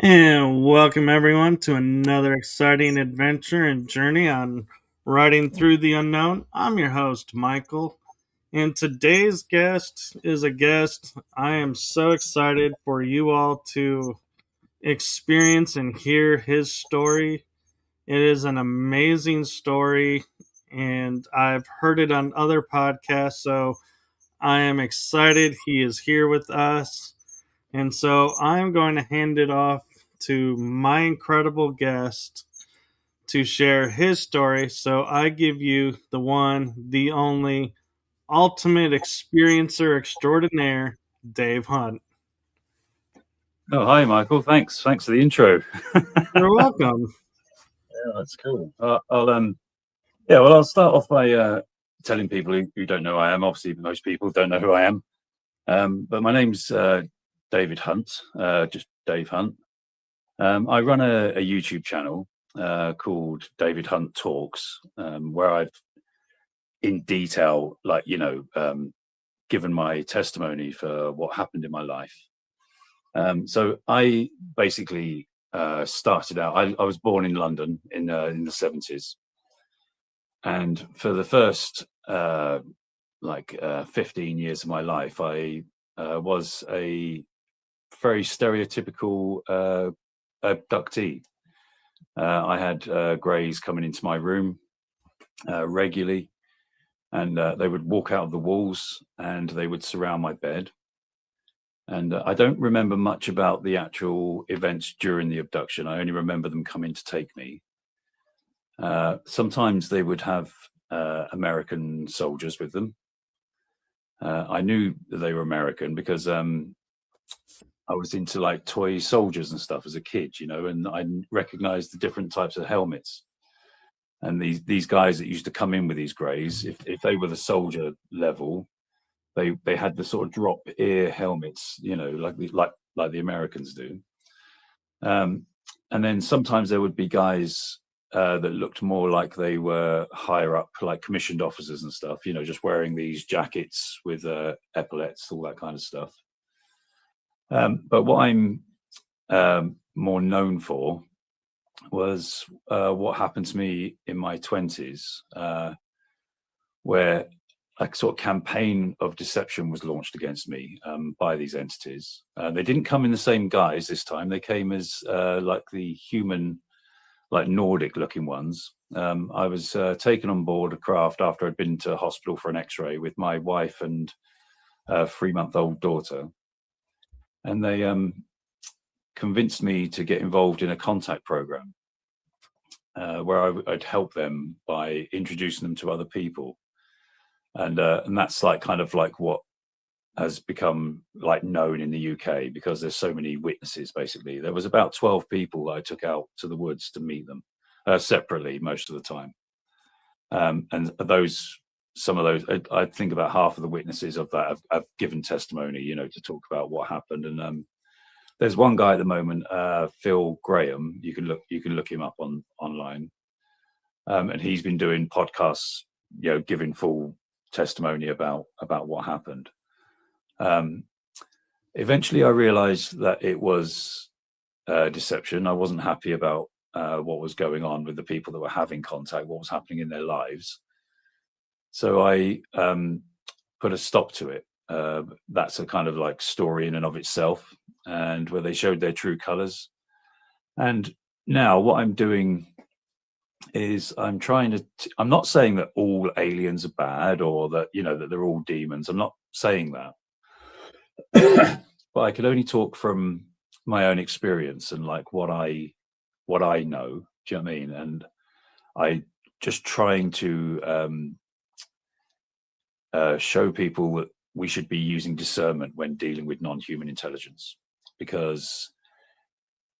And welcome everyone to another exciting adventure and journey on riding through the unknown. I'm your host, Michael, and today's guest is a guest I am so excited for you all to experience and hear his story. It is an amazing story, and I've heard it on other podcasts, so I am excited he is here with us. And so I'm going to hand it off to my incredible guest to share his story. So I give you the one, the only, ultimate experiencer extraordinaire, Dave Hunt. Oh, hi, Michael. Thanks for the intro. You're welcome. Yeah, that's cool. I'll start off by telling people who don't know who I am. Obviously, most people don't know who I am. But my name's David Hunt, just Dave Hunt. I run a YouTube channel called David Hunt Talks, where I've, in detail, given my testimony for what happened in my life. So I basically started out. I was born in London in the 70s, and for the first 15 years of my life, I was a very stereotypical abductee. I had greys coming into my room regularly, and they would walk out of the walls and they would surround my bed. And I don't remember much about the actual events during the abduction. I only remember them coming to take me. Sometimes they would have American soldiers with them. I knew that they were American because I was into like toy soldiers and stuff as a kid, and I recognized the different types of helmets. And these guys that used to come in with these greys, if they were the soldier level, they had the sort of drop ear helmets, like the Americans do. And then sometimes there would be guys that looked more like they were higher up, like commissioned officers and stuff, just wearing these jackets with epaulets, all that kind of stuff. But what I'm more known for was what happened to me in my 20s, where a sort of campaign of deception was launched against me by these entities. They didn't come in the same guise this time. They came as like the human, like Nordic looking ones. I was taken on board a craft after I'd been to hospital for an x-ray with my wife and 3-month-old daughter. And they convinced me to get involved in a contact program where I'd help them by introducing them to other people. And that's like kind of like what has become like known in the UK, because there's so many witnesses. Basically, there was about 12 people that I took out to the woods to meet them separately most of the time. And some of those, I think about half of the witnesses of that have given testimony, to talk about what happened. And there's one guy at the moment, Phil Graham. You can look him up online, and he's been doing podcasts, giving full testimony about what happened. Eventually I realized that it was deception. I wasn't happy about what was going on with the people that were having contact, what was happening in their lives. So I put a stop to it. That's a kind of like story in and of itself, and where they showed their true colors. And now what I'm doing is I'm not saying that all aliens are bad, or that that they're all demons. I'm not saying that. But I can only talk from my own experience and like what I know. Do you know what I mean? And I just trying to show people that we should be using discernment when dealing with non-human intelligence, because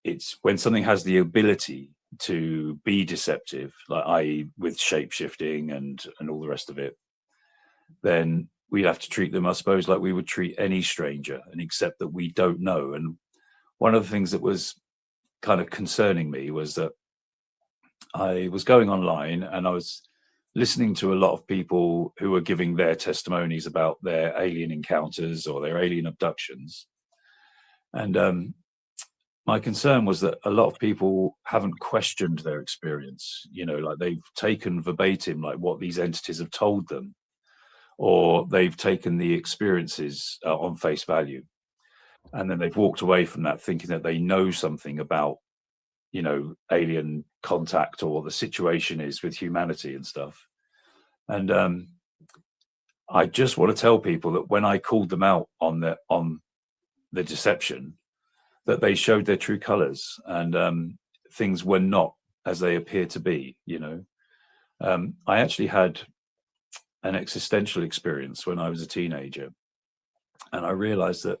it's when something has the ability to be deceptive, like i.e. with shape shifting and all the rest of it, then we'd have to treat them, I suppose, like we would treat any stranger, and accept that we don't know. And one of the things that was kind of concerning me was that I was going online and I was listening to a lot of people who were giving their testimonies about their alien encounters or their alien abductions. And my concern was that a lot of people haven't questioned their experience. Like they've taken verbatim like what these entities have told them, or they've taken the experiences on face value, and then they've walked away from that thinking that they know something about alien contact or what the situation is with humanity and stuff. And I just want to tell people that when I called them out on the deception, that they showed their true colors, and things were not as they appear to be. I actually had an existential experience when I was a teenager, and I realized that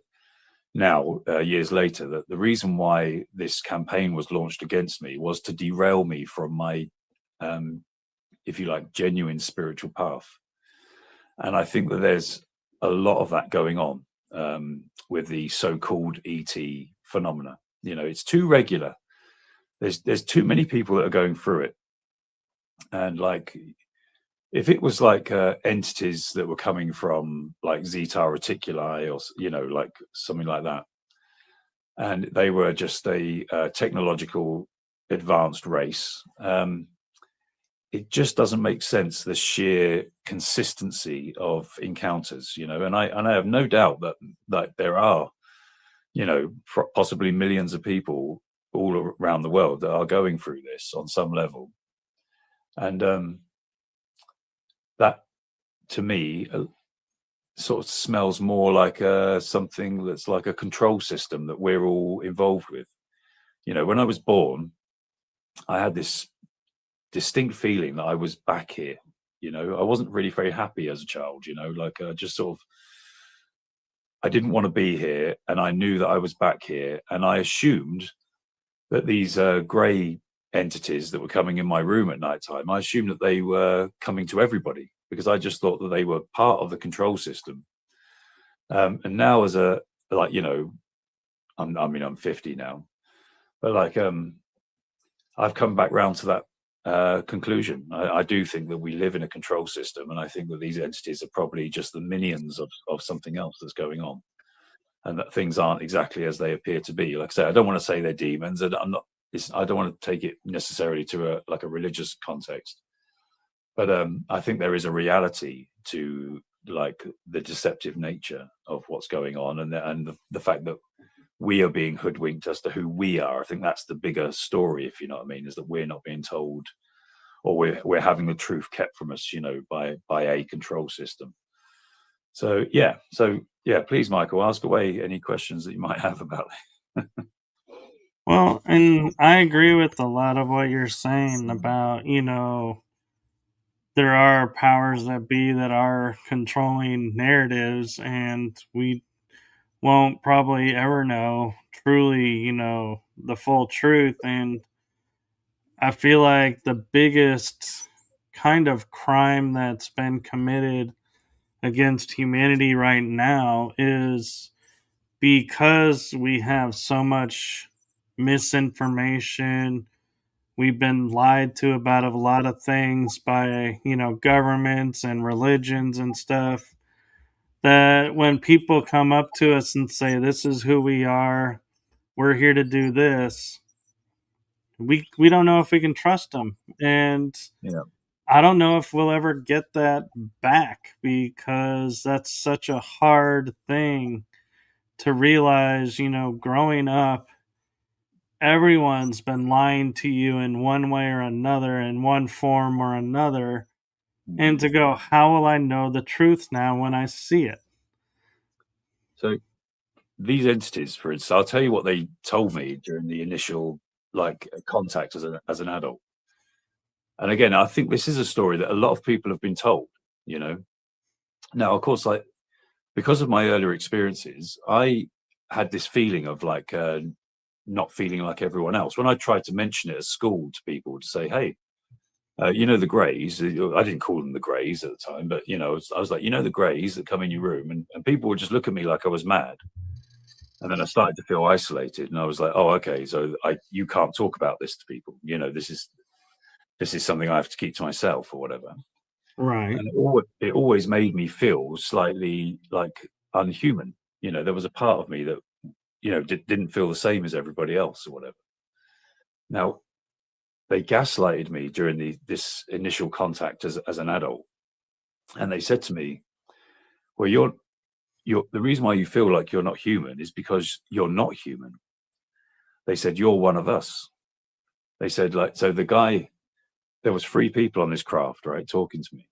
now, years later, that the reason why this campaign was launched against me was to derail me from my, if you like, genuine spiritual path. And I think that there's a lot of that going on with the so-called ET phenomena. It's too regular. There's too many people that are going through it. And like, if it was like entities that were coming from like Zeta Reticuli or, like something like that, and they were just a technological advanced race, it just doesn't make sense, the sheer consistency of encounters, and I have no doubt that there are, possibly millions of people all around the world that are going through this on some level. And that, to me, sort of smells more like something that's like a control system that we're all involved with. When I was born, I had this distinct feeling that I was back here. I wasn't really very happy as a child, like just sort of, I didn't want to be here, and I knew that I was back here, and I assumed that these grey entities that were coming in my room at night time, I assumed that they were coming to everybody, because I just thought that they were part of the control system. And now as a, like, I'm 50 now, but like, I've come back round to that conclusion. I do think that we live in a control system, and I think that these entities are probably just the minions of something else that's going on, and that things aren't exactly as they appear to be. Like I say, I don't want to say they're demons, and I don't want to take it necessarily to a religious context, but I think there is a reality to like the deceptive nature of what's going on, and the fact that we are being hoodwinked as to who we are. I think that's the bigger story, if you know what I mean, is that we're not being told, or we're having the truth kept from us, by a control system. So yeah, please, Michael, ask away any questions that you might have about it. Well, and I agree with a lot of what you're saying about, there are powers that be that are controlling narratives, and we won't probably ever know truly, the full truth. And I feel like the biggest kind of crime that's been committed against humanity right now is because we have so much misinformation. We've been lied to about a lot of things by, governments and religions and stuff. That when people come up to us and say, "This is who we are, we're here to do this," we don't know if we can trust them. And Yeah. I don't know if we'll ever get that back, because that's such a hard thing to realize. Growing up, everyone's been lying to you in one way or another, in one form or another. And to go, how will I know the truth now when I see it? So these entities, for instance, I'll tell you what they told me during the initial like contact as an adult. And again, I think this is a story that a lot of people have been told. Now, of course, like, because of my earlier experiences, I had this feeling of like not feeling like everyone else. When I tried to mention it at school to people, to say, "Hey, the Greys," I didn't call them the Greys at the time, but I was like, the Greys that come in your room, and people would just look at me like I was mad. And then I started to feel isolated, and I was like, "Oh, okay, so you can't talk about this to people. This is something I have to keep to myself, or whatever." Right. And it always made me feel slightly like unhuman. There was a part of me that didn't feel the same as everybody else or whatever. Now, they gaslighted me during this initial contact as an adult, and they said to me, "Well, you're the reason why you feel like you're not human is because you're not human." They said, "You're one of us." They said, like, so there was three people on this craft, right, talking to me.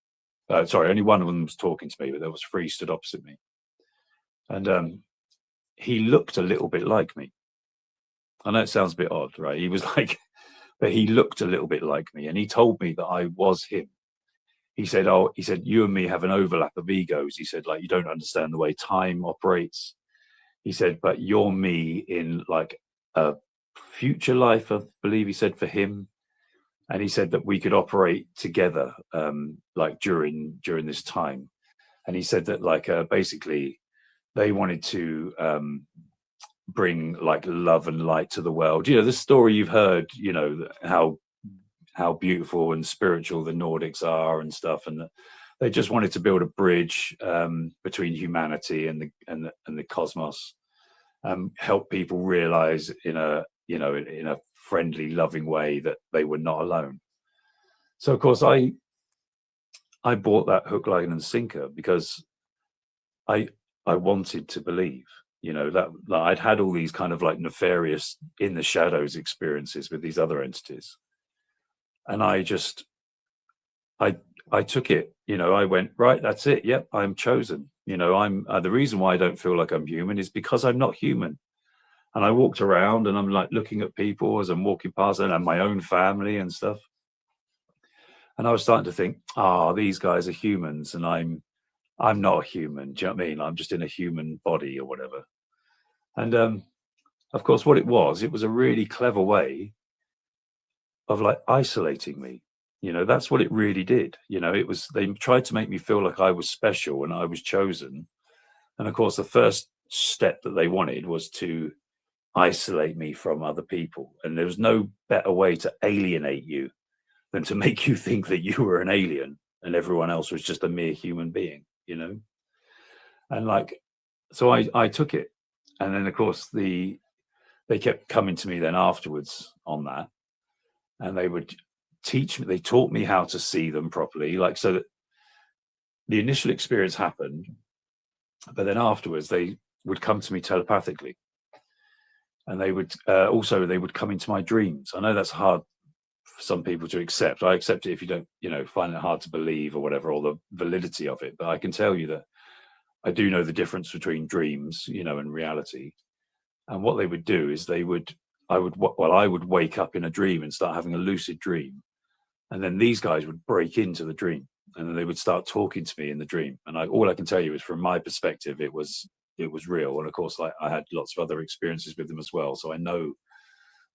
Sorry, only one of them was talking to me, but there was three stood opposite me, and he looked a little bit like me. I know it sounds a bit odd, right? He was like, but he looked a little bit like me, and he told me that I was him. He said, you and me have an overlap of egos. He said, like, you don't understand the way time operates. He said, but you're me in like a future life, I believe he said, for him. And he said that we could operate together, like during this time. And he said that, like, basically they wanted to bring like love and light to the world. The story you've heard, how beautiful and spiritual the Nordics are and stuff, and they just wanted to build a bridge between humanity and the cosmos, help people realize in a friendly, loving way that they were not alone. So of course I bought that hook, line and sinker because I wanted to believe, that I'd had all these kind of like nefarious in the shadows experiences with these other entities. And I took it, I went, right, that's it. Yep, I'm chosen. I'm the reason why I don't feel like I'm human is because I'm not human. And I walked around and I'm like looking at people as I'm walking past and my own family and stuff. And I was starting to think, these guys are humans and I'm not a human. Do you know what I mean? I'm just in a human body or whatever. And of course, what it was a really clever way of like isolating me. That's what it really did. They tried to make me feel like I was special and I was chosen. And of course, the first step that they wanted was to isolate me from other people. And there was no better way to alienate you than to make you think that you were an alien and everyone else was just a mere human being, And like, so I took it. And then of course they kept coming to me then afterwards on that. And they would teach me, they taught me how to see them properly. Like, so that the initial experience happened, but then afterwards they would come to me telepathically. And they would they would come into my dreams. I know that's hard for some people to accept. I accept it if you don't, find it hard to believe or whatever, or the validity of it. But I can tell you that I do know the difference between dreams, and reality. And what they would do is I would wake up in a dream and start having a lucid dream. And then these guys would break into the dream and then they would start talking to me in the dream. And all I can tell you is from my perspective, it was real. And of course, like I had lots of other experiences with them as well. So I know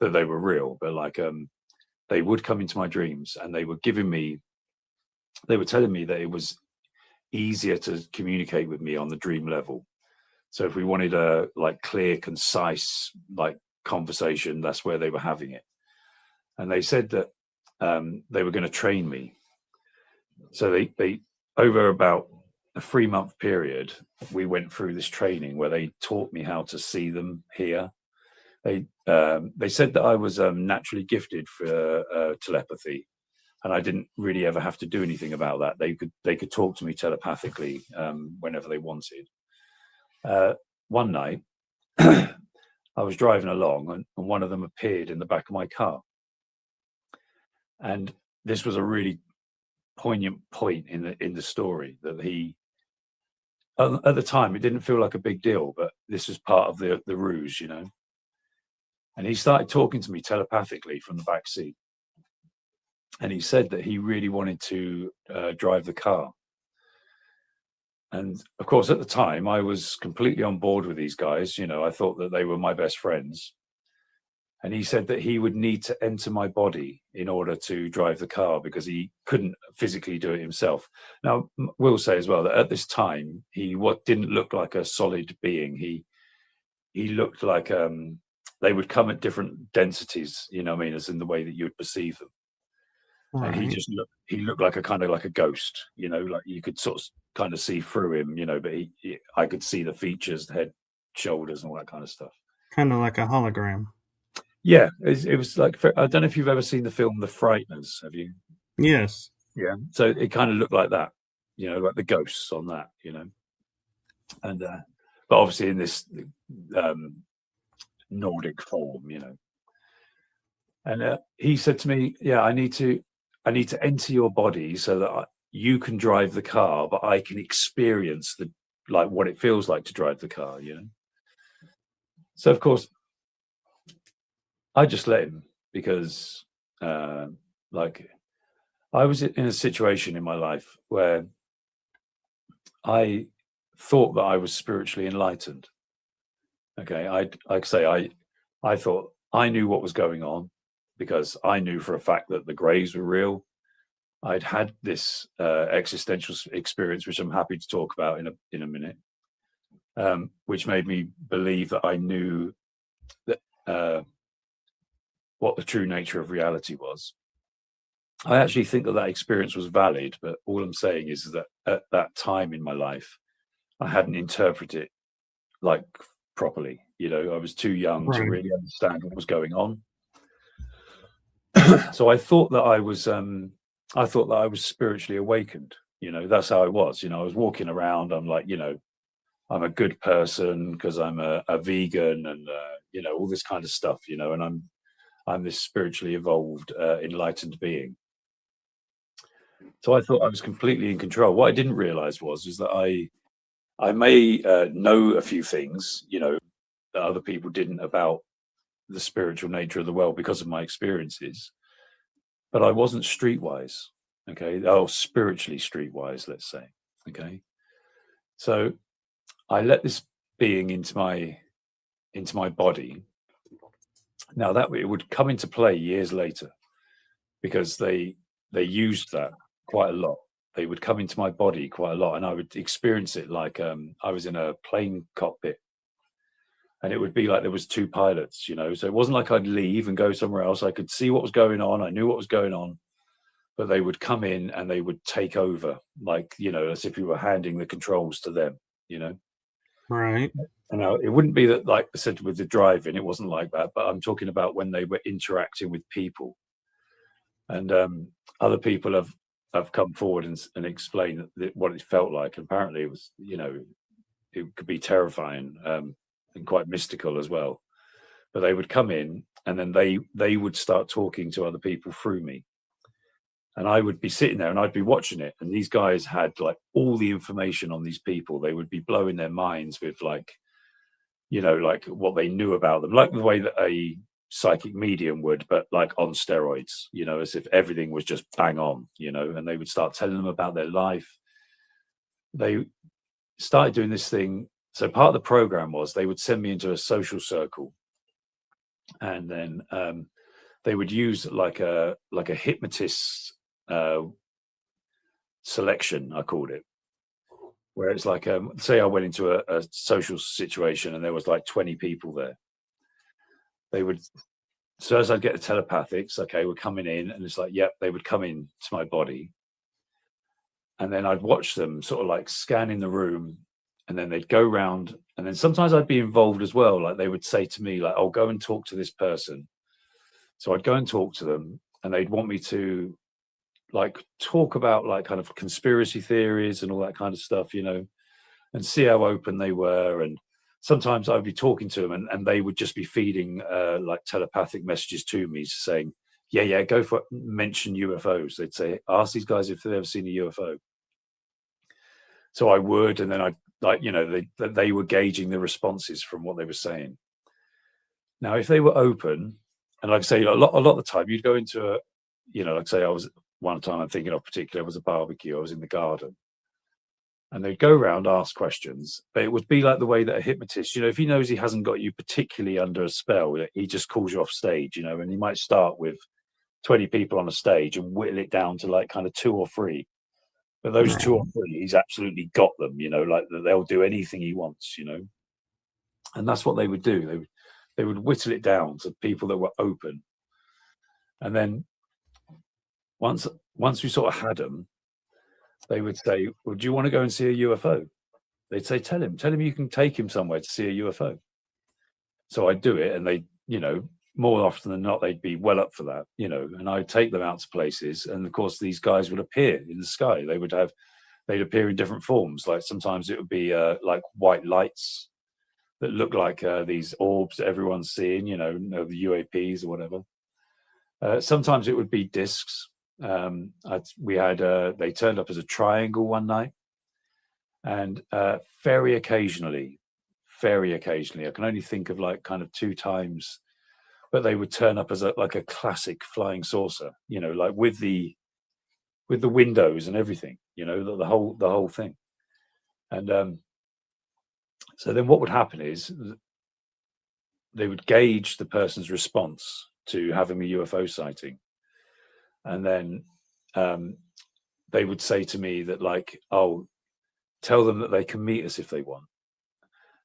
that they were real, but like, they would come into my dreams and they were telling me that it was easier to communicate with me on the dream level. So if we wanted a like clear, concise, like conversation, that's where they were having it. And they said that they were going to train me. So they over about a 3-month period, we went through this training where they taught me how to see them here. They said that I was naturally gifted for telepathy, and I didn't really ever have to do anything about that. They could talk to me telepathically whenever they wanted. One night, I was driving along, and one of them appeared in the back of my car. And this was a really poignant point in the story that at the time, it didn't feel like a big deal, but this was part of the ruse, And he started talking to me telepathically from the back seat. And he said that he really wanted to drive the car. And of course, at the time, I was completely on board with these guys. I thought that they were my best friends. And he said that he would need to enter my body in order to drive the car because he couldn't physically do it himself. Now, we'll say as well that at this time, he didn't look like a solid being. He looked like they would come at different densities, as in the way that you would perceive them. Right. And he looked like a kind of like a ghost, like you could sort of kind of see through him, but I could see the features, the head, shoulders, and all that kind of stuff. Kind of like a hologram. Yeah, it was like, I don't know if you've ever seen the film The Frighteners. Have you? Yes. Yeah. So it kind of looked like that, like the ghosts on that, and but obviously in this um, Nordic form. And he said to me, "Yeah, I need to enter your body so that you can drive the car, but I can experience what it feels like to drive the car." So of course, I just let him because, like, I was in a situation in my life where I thought that I was spiritually enlightened. Okay, I thought I knew what was going on because I knew for a fact that the graves were real. I'd had this existential experience, which I'm happy to talk about in a minute, which made me believe that I knew that what the true nature of reality was. I actually think that experience was valid, but all I'm saying is that at that time in my life, I hadn't interpreted it like properly. I was too young to Right. really understand what was going on. So I thought that I was spiritually awakened. That's how I was. I was walking around. I'm like, I'm a good person because I'm a vegan and all this kind of stuff. And I'm this spiritually evolved, enlightened being. So I thought I was completely in control. What I didn't realize is that I may know a few things, that other people didn't about the spiritual nature of the world because of my experiences, but I wasn't streetwise. Okay, spiritually streetwise, let's say. Okay, so I let this being into my body. Now that it would come into play years later because they used that quite a lot. They would come into my body quite a lot, and I would experience it like I was in a plane cockpit, and it would be like there was two pilots. So it wasn't like I'd leave and go somewhere else. I could see what was going on. I knew what was going on, but they would come in and they would take over, like as if you were handing the controls to them. Right. And now it wouldn't be that, like I said, with the driving, it wasn't like that. But I'm talking about when they were interacting with people, and other people have come forward and explained what it felt like. And apparently, it was it could be terrifying and quite mystical as well. But they would come in, and then they would start talking to other people through me, and I would be sitting there and I'd be watching it. And these guys had like all the information on these people. They would be blowing their minds with like what they knew about them, like the way that a psychic medium would, but like on steroids, as if everything was just bang on, and they would start telling them about their life. They started doing this thing. So part of the program was they would send me into a social circle, and then they would use like a hypnotist selection, I called it, where it's like, say I went into a social situation and there was like 20 people there. They would, so as I'd get the telepathics, okay, we're coming in, and it's like, yep, they would come in to my body. And then I'd watch them sort of like scanning the room, and then they'd go round, and then sometimes I'd be involved as well. Like they would say to me, like, "I'll go and talk to this person." So I'd go and talk to them, and they'd want me to like talk about like kind of conspiracy theories and all that kind of stuff, and see how open they were. And sometimes I'd be talking to them, and they would just be feeding like telepathic messages to me saying, yeah, go for it, mention UFOs. They'd say, ask these guys if they've ever seen a UFO. So I would, and then I'd like, they were gauging the responses from what they were saying. Now, if they were open, and like I say, a lot of the time you'd go into like say I was one time I'm thinking of particular was a barbecue. I was in the garden, and they'd go around, ask questions, but it would be like the way that a hypnotist, if he knows he hasn't got you particularly under a spell, he just calls you off stage, and he might start with 20 people on a stage and whittle it down to like kind of 2 or 3. But those 2 or 3, he's absolutely got them, like they'll do anything he wants, and that's what they would do. They would whittle it down to people that were open. And then once we sort of had them, they would say, well, do you want to go and see a UFO? They'd say, tell him you can take him somewhere to see a UFO. So I'd do it, and they, more often than not, they'd be well up for that, and I'd take them out to places. And of course, these guys would appear in the sky. They'd appear in different forms. Like sometimes it would be like white lights that look like these orbs that everyone's seeing, the UAPs or whatever. Sometimes it would be discs. They turned up as a triangle one night, and very occasionally, I can only think of like kind of 2 times, but they would turn up as a classic flying saucer, like with the windows and everything, the whole thing. And so then what would happen is they would gauge the person's response to having a UFO sighting, and then they would say to me that, like, oh, tell them that they can meet us if they want.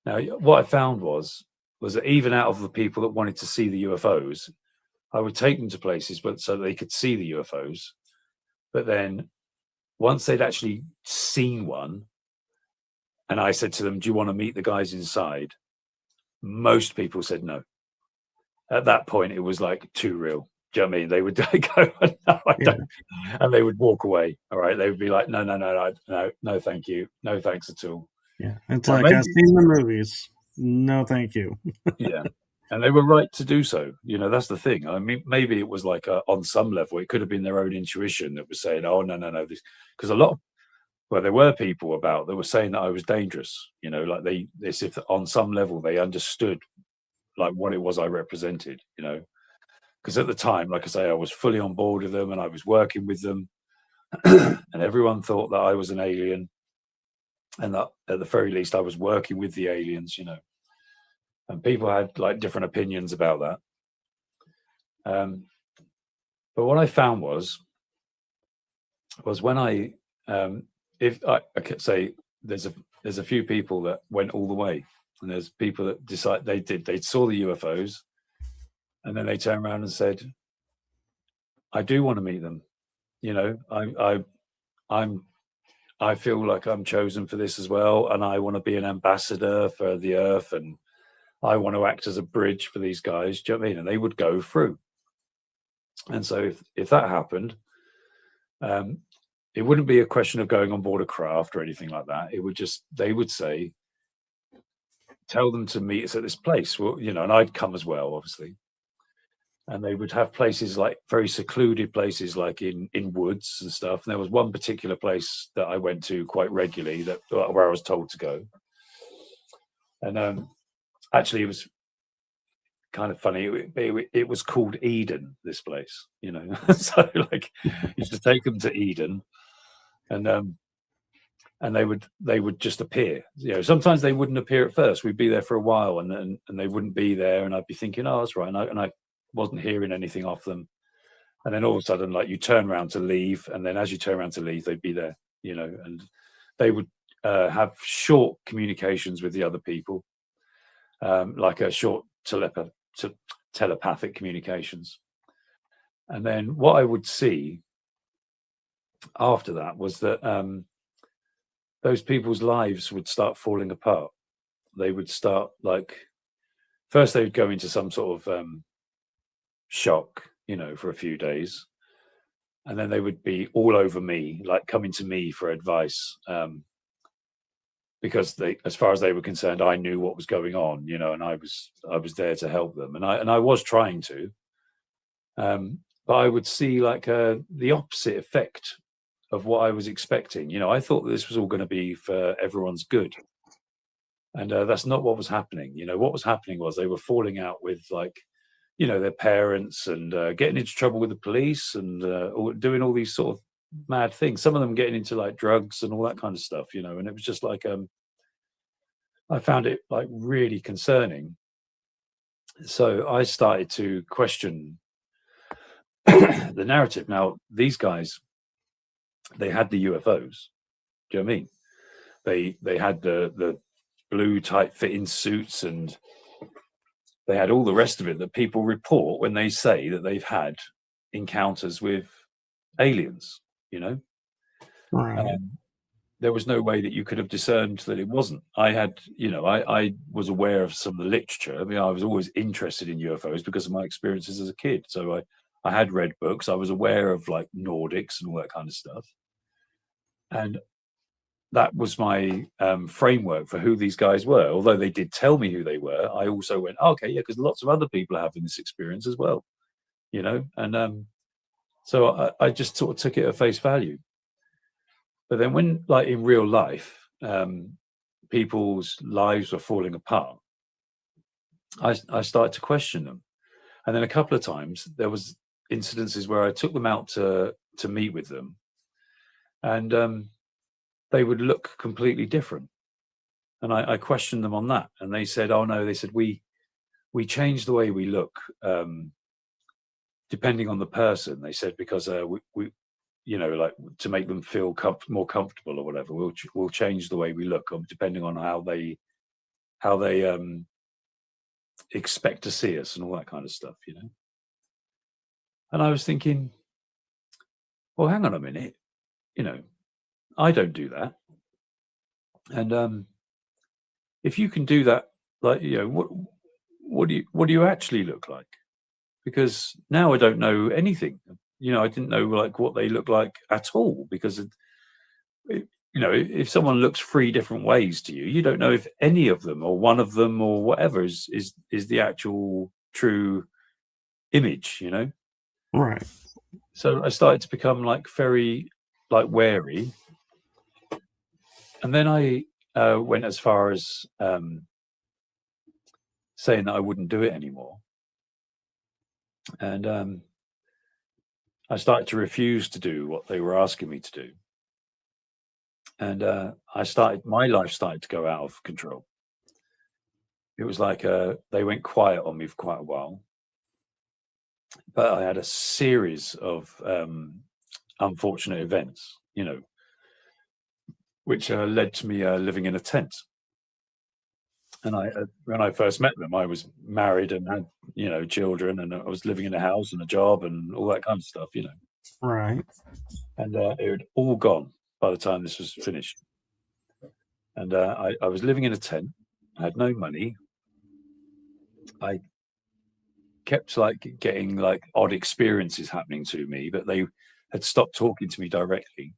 Now, what I found was that even out of the people that wanted to see the UFOs, I would take them to places so they could see the UFOs. But then once they'd actually seen one, and I said to them, do you want to meet the guys inside? Most people said no. At that point, it was like too real. Do you know what I mean? They would go, no, I don't. And they would walk away. All right. They would be like, no, thank you. No, thanks at all. Yeah. It's like, I've seen the movies. No, thank you. Yeah. And they were right to do so. That's the thing. I mean, maybe it was like on some level, it could have been their own intuition that was saying, oh, no, this, because there were people that were saying that I was dangerous, like if on some level they understood like what it was I represented, because at the time, like I say, I was fully on board with them and I was working with them and everyone thought that I was an alien and that at the very least I was working with the aliens, and people had like different opinions about that. But what I found was when I could say there's a few people that went all the way, and there's people that decide they saw the UFOs, and then they turned around and said, I do want to meet them. I feel like I'm chosen for this as well, and I want to be an ambassador for the Earth, and I want to act as a bridge for these guys. Do you know what I mean? And they would go through. And so if that happened, it wouldn't be a question of going on board a craft or anything like that. They would say, tell them to meet us at this place. Well, and I'd come as well, obviously. And they would have places like very secluded places, like in woods and stuff. And there was one particular place that I went to quite regularly where I was told to go. And actually, it was kind of funny. It was called Eden, this place, So like, used to take them to Eden, and they would just appear. Sometimes they wouldn't appear at first. We'd be there for a while, and they wouldn't be there, and I'd be thinking, oh, that's right, and I wasn't hearing anything off them. And then all of a sudden, like, you turn around to leave, and then as you turn around to leave, they'd be there, and they would have short communications with the other people, like a short telepathic communications. And then what I would see after that was that those people's lives would start falling apart. They would start, like, first they would go into some sort of shock, for a few days, and then they would be all over me, like coming to me for advice, because as far as they were concerned, I knew what was going on, and I was there to help them, and I was trying to, but I would see like the opposite effect of what I was expecting. I thought that this was all going to be for everyone's good, and that's not what was happening. What was happening was they were falling out with, like, their parents, and getting into trouble with the police, and doing all these sort of mad things. Some of them getting into like drugs and all that kind of stuff, and it was just like, I found it like really concerning. So I started to question the narrative. Now, these guys, they had the UFOs. Do you know what I mean? They had the blue tight fitting suits, and they had all the rest of it that people report when they say that they've had encounters with aliens, Right. there was no way that you could have discerned that it wasn't. I had, I was aware of some of the literature. I mean, I was always interested in UFOs because of my experiences as a kid. So I had read books. I was aware of like Nordics and all that kind of stuff. And that was my framework for who these guys were. Although they did tell me who they were, I also went, okay, yeah, because lots of other people are having this experience as well, And so I just sort of took it at face value. But then when, like in real life, people's lives were falling apart, I started to question them. And then a couple of times there was incidences where I took them out to meet with them, and they would look completely different. And I questioned them on that, and they said, "Oh no," they said, "we change the way we look depending on the person." They said because we like to make them feel more comfortable or whatever. We'll change the way we look depending on how they expect to see us and all that kind of stuff. And I was thinking, well, hang on a minute, I don't do that. And if you can do that, like, what do you actually look like? Because now I don't know anything. I didn't know like what they look like at all, because if someone looks three different ways to you, you don't know if any of them or one of them or whatever is the actual true image, Right. So I started to become like very like wary, and then I went as far as saying that I wouldn't do it anymore, and I started to refuse to do what they were asking me to do, and my life started to go out of control. It was like they went quiet on me for quite a while, but I had a series of unfortunate events, which led to me living in a tent. And when I first met them, I was married and had, children, and I was living in a house and a job and all that kind of stuff, Right. And it had all gone by the time this was finished. And I was living in a tent. I had no money. I kept like getting like odd experiences happening to me, but they had stopped talking to me directly.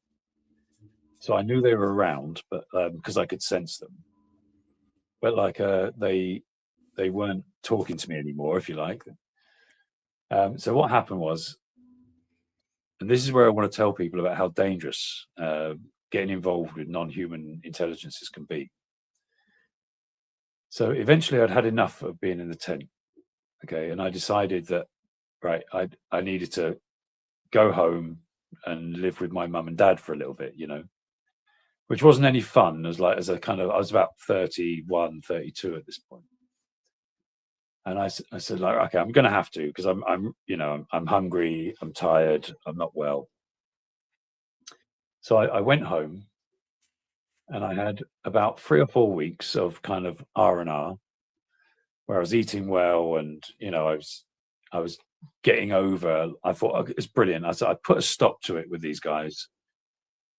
So I knew they were around, but because I could sense them. But like they weren't talking to me anymore, if you like. So what happened was, and this is where I want to tell people about how dangerous getting involved with non-human intelligences can be. So eventually I'd had enough of being in the tent. Okay. And I decided that, right, I needed to go home and live with my mum and dad for a little bit, which wasn't any fun. I was about 31, 32 at this point. And I said, like, okay, I'm going to have to, because I'm hungry, I'm tired, I'm not well. So I went home, and I had about 3 or 4 weeks of kind of R&R, where I was eating well, and I was getting over. I thought, okay, it's brilliant. I put a stop to it with these guys,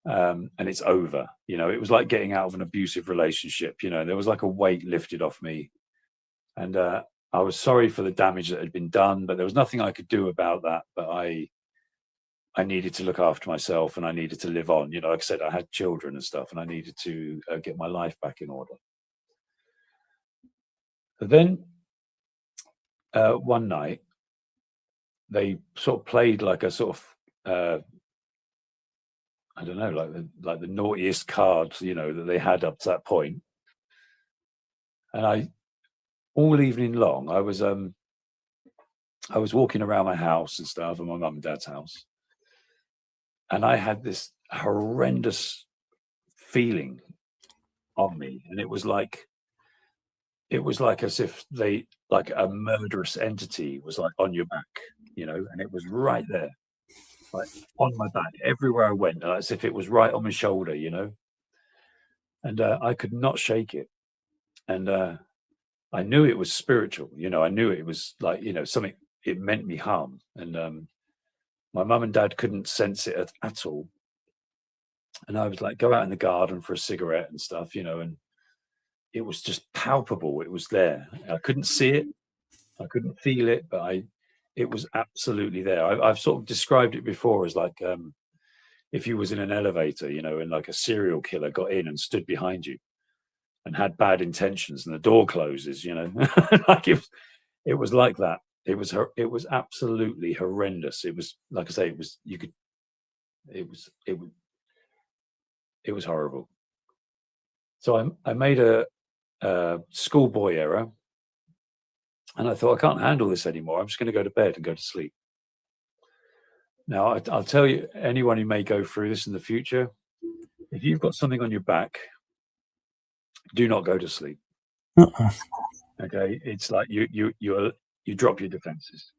and it's over. It was like getting out of an abusive relationship. There was like a weight lifted off me, and I was sorry for the damage that had been done, but there was nothing I could do about that. But I needed to look after myself, and I needed to live on. Like I said, I had children and stuff, and I needed to get my life back in order. But then one night, they sort of played like a sort of I don't know, like the naughtiest cards, that they had up to that point. And all evening long, I was walking around my house and stuff, and my mum and dad's house, and I had this horrendous feeling on me, and it was like as if like a murderous entity was like on your back, and it was right there, like on my back, everywhere I went, as if it was right on my shoulder, and I could not shake it, and I knew it was spiritual, I knew it was like, something, it meant me harm, and my mum and dad couldn't sense it at all. And I was like, go out in the garden for a cigarette and stuff, and it was just palpable. It was there. I couldn't see it. I couldn't feel it, but it was absolutely there. I've sort of described it before as like, if you was in an elevator, and like a serial killer got in and stood behind you and had bad intentions and the door closes, like it was like that. It was absolutely horrendous. It was, like I say, it was horrible. So I made a schoolboy error, and I thought, I can't handle this anymore. I'm just going to go to bed and go to sleep. Now, I'll tell you, anyone who may go through this in the future, if you've got something on your back, do not go to sleep. Okay, it's like you drop your defenses.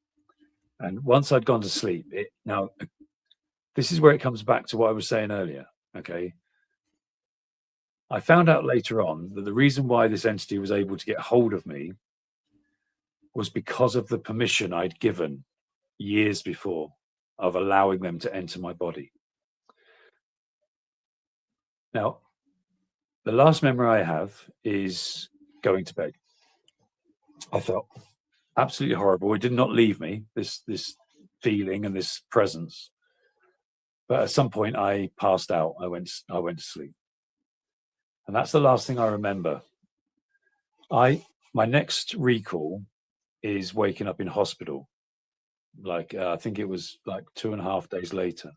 And once I'd gone to sleep, now this is where it comes back to what I was saying earlier. Okay, I found out later on that the reason why this entity was able to get hold of me was because of the permission I'd given years before of allowing them to enter my body. Now, the last memory I have is going to bed. I felt absolutely horrible. It did not leave me, this feeling and this presence. But at some point I passed out. I went to sleep. And that's the last thing I remember. My next recall is waking up in hospital. Like, I think it was like 2.5 days later.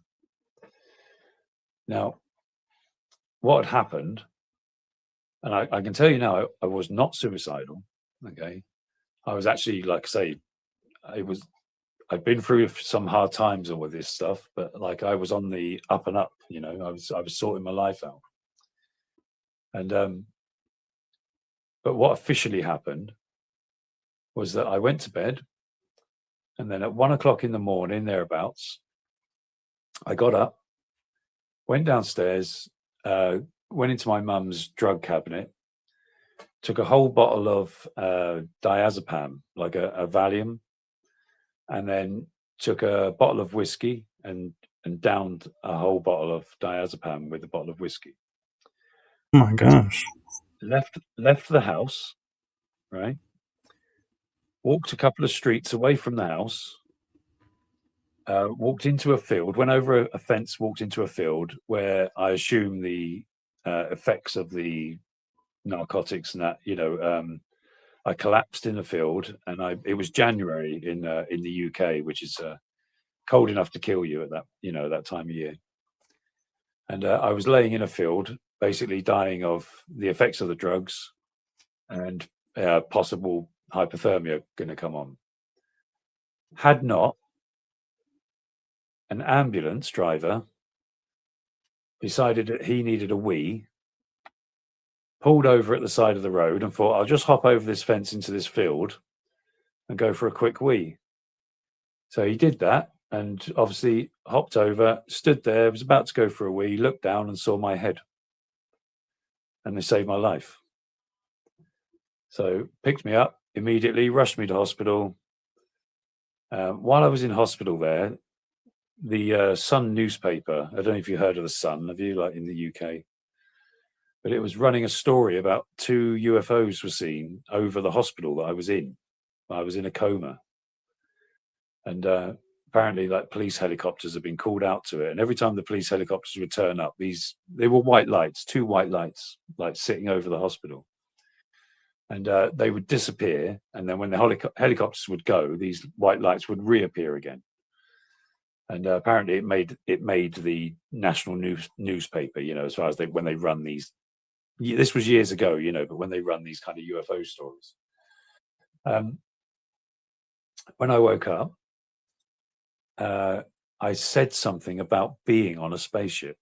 Now, what had happened, and I can tell you now, I was not suicidal. Okay. I was actually, like I say, I'd been through some hard times and with this stuff, but like I was on the up and up, I was sorting my life out. And but what officially happened was that I went to bed, and then at 1 o'clock in the morning, thereabouts, I got up, went downstairs, went into my mum's drug cabinet, took a whole bottle of diazepam, like a Valium, and then took a bottle of whiskey and downed a whole bottle of diazepam with a bottle of whiskey. Oh my gosh. Left the house, right? Walked a couple of streets away from the house, walked into a field, went over a fence, walked into a field where I assume the effects of the narcotics and that, I collapsed in a field, and it was January in the UK, which is cold enough to kill you at that time of year. And I was laying in a field, basically dying of the effects of the drugs and possible hypothermia going to come on. Had not an ambulance driver decided that he needed a wee, pulled over at the side of the road and thought, I'll just hop over this fence into this field and go for a quick wee. So he did that, and obviously hopped over, stood there, was about to go for a wee, looked down and saw my head. And they saved my life. So picked me up immediately, rushed me to hospital. While I was in hospital there, the Sun newspaper, I don't know if you heard of the Sun, have you, like in the UK? But it was running a story about 2 UFOs were seen over the hospital that I was in. I was in a coma. And apparently, like, police helicopters have been called out to it. And every time the police helicopters would turn up, they were white lights, 2 white lights, like sitting over the hospital. And they would disappear. And then when the helicopters would go, these white lights would reappear again. And apparently it made the national newspaper, as far as when they run these. This was years ago, but when they run these kind of UFO stories. When I woke up, I said something about being on a spaceship,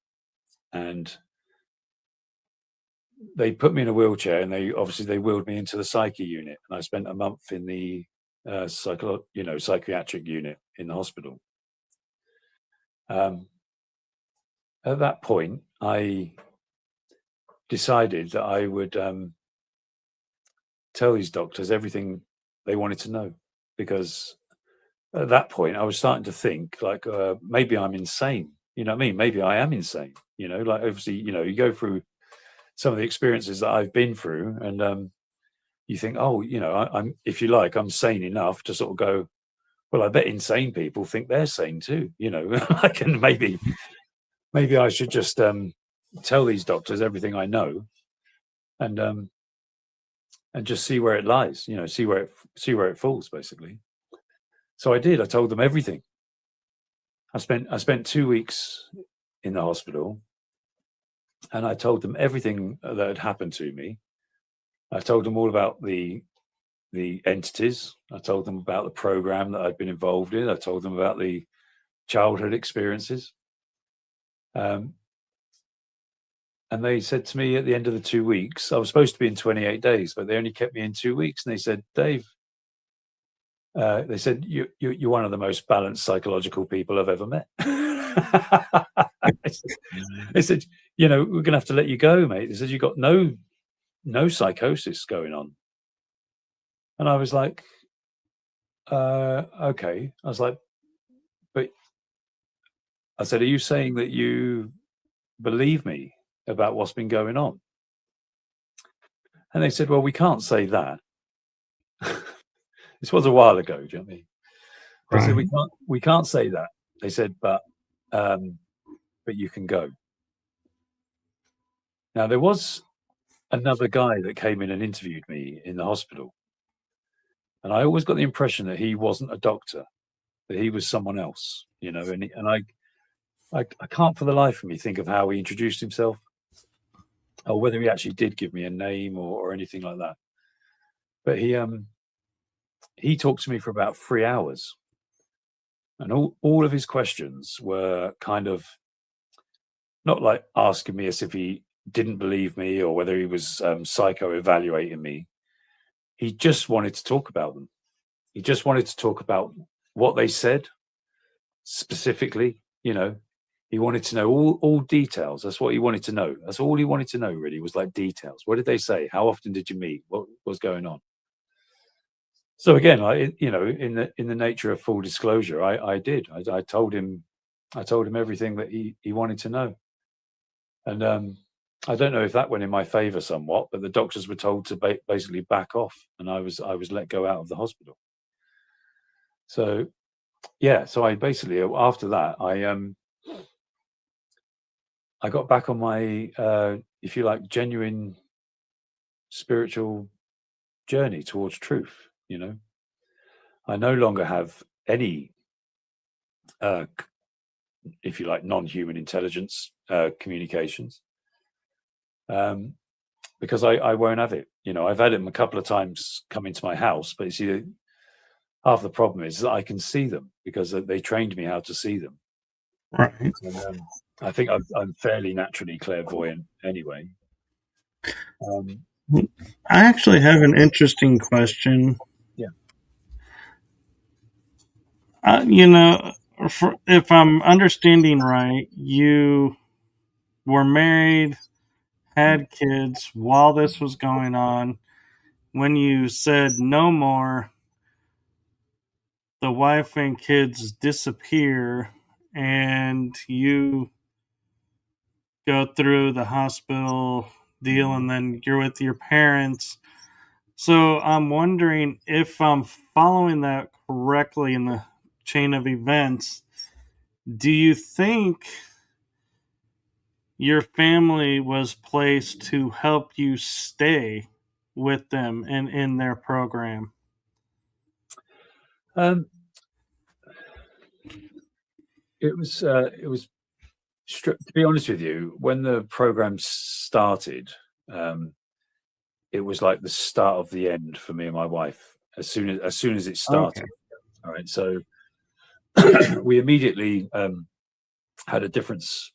and they put me in a wheelchair, and they wheeled me into the psyche unit, and I spent a month in the psychiatric unit in the hospital. At that point, I decided that I would tell these doctors everything they wanted to know, because at that point I was starting to think like maybe I'm insane. You know what I mean? Maybe I am insane. You know, like obviously, you know, you go through some of the experiences that I've been through, and you think, oh, you know, I'm, if you like, I'm sane enough to sort of go, well, I bet insane people think they're sane too. You know, I can maybe I should just tell these doctors everything I know, and just see where it lies. You know, see where it falls, basically. So I did. I told them everything. I spent 2 weeks in the hospital, and I told them everything that had happened to me. I told them all about the entities. I told them about the program that I'd been involved in. I told them about the childhood experiences. And they said to me at the end of the 2 weeks, I was supposed to be in 28 days, but they only kept me in 2 weeks. And they said, Dave, they said, you're one of the most balanced psychological people I've ever met. They said, you know, we're going to have to let you go, mate. They said, you've got no psychosis going on. And I was like, okay. I was like, but I said, are you saying that you believe me about what's been going on? And they said, well, we can't say that. This was a while ago, do you know what I mean? They said, we can't say that. They said, but you can go. Now, there was another guy that came in and interviewed me in the hospital. And I always got the impression that he wasn't a doctor, that he was someone else, you know, and I can't for the life of me think of how he introduced himself, or whether he actually did give me a name or anything like that. But he talked to me for about 3 hours, and all of his questions were kind of not like asking me as if he didn't believe me or whether he was psycho evaluating me. He just wanted to talk about them. He just wanted to talk about what they said specifically. You know, he wanted to know all details. That's what he wanted to know. That's all he wanted to know, really, was like details. What did they say? How often did you meet? What was going on? So again, you know, in the nature of full disclosure, I did. I told him everything that he wanted to know. And I don't know if that went in my favor somewhat, but the doctors were told to basically back off, and I was let go out of the hospital. So yeah, so I basically, after that, I got back on my if you like, genuine spiritual journey towards truth. You know, I no longer have any if you like, non-human intelligence communications, because I won't have it. You know, I've had them a couple of times come into my house, but you see, half the problem is that I can see them because they trained me how to see them. Right. And, I think I'm fairly naturally clairvoyant anyway. I actually have an interesting question. Yeah. You know, if I'm understanding right, you were married, had kids while this was going on. When you said no more, the wife and kids disappear, and you go through the hospital deal, and then you're with your parents. So I'm wondering if I'm following that correctly in the chain of events. Do you think your family was placed to help you stay with them and in their program? It was to be honest with you, when the program started, it was like the start of the end for me and my wife. As soon as it started, Okay. all right. So we immediately had a difference.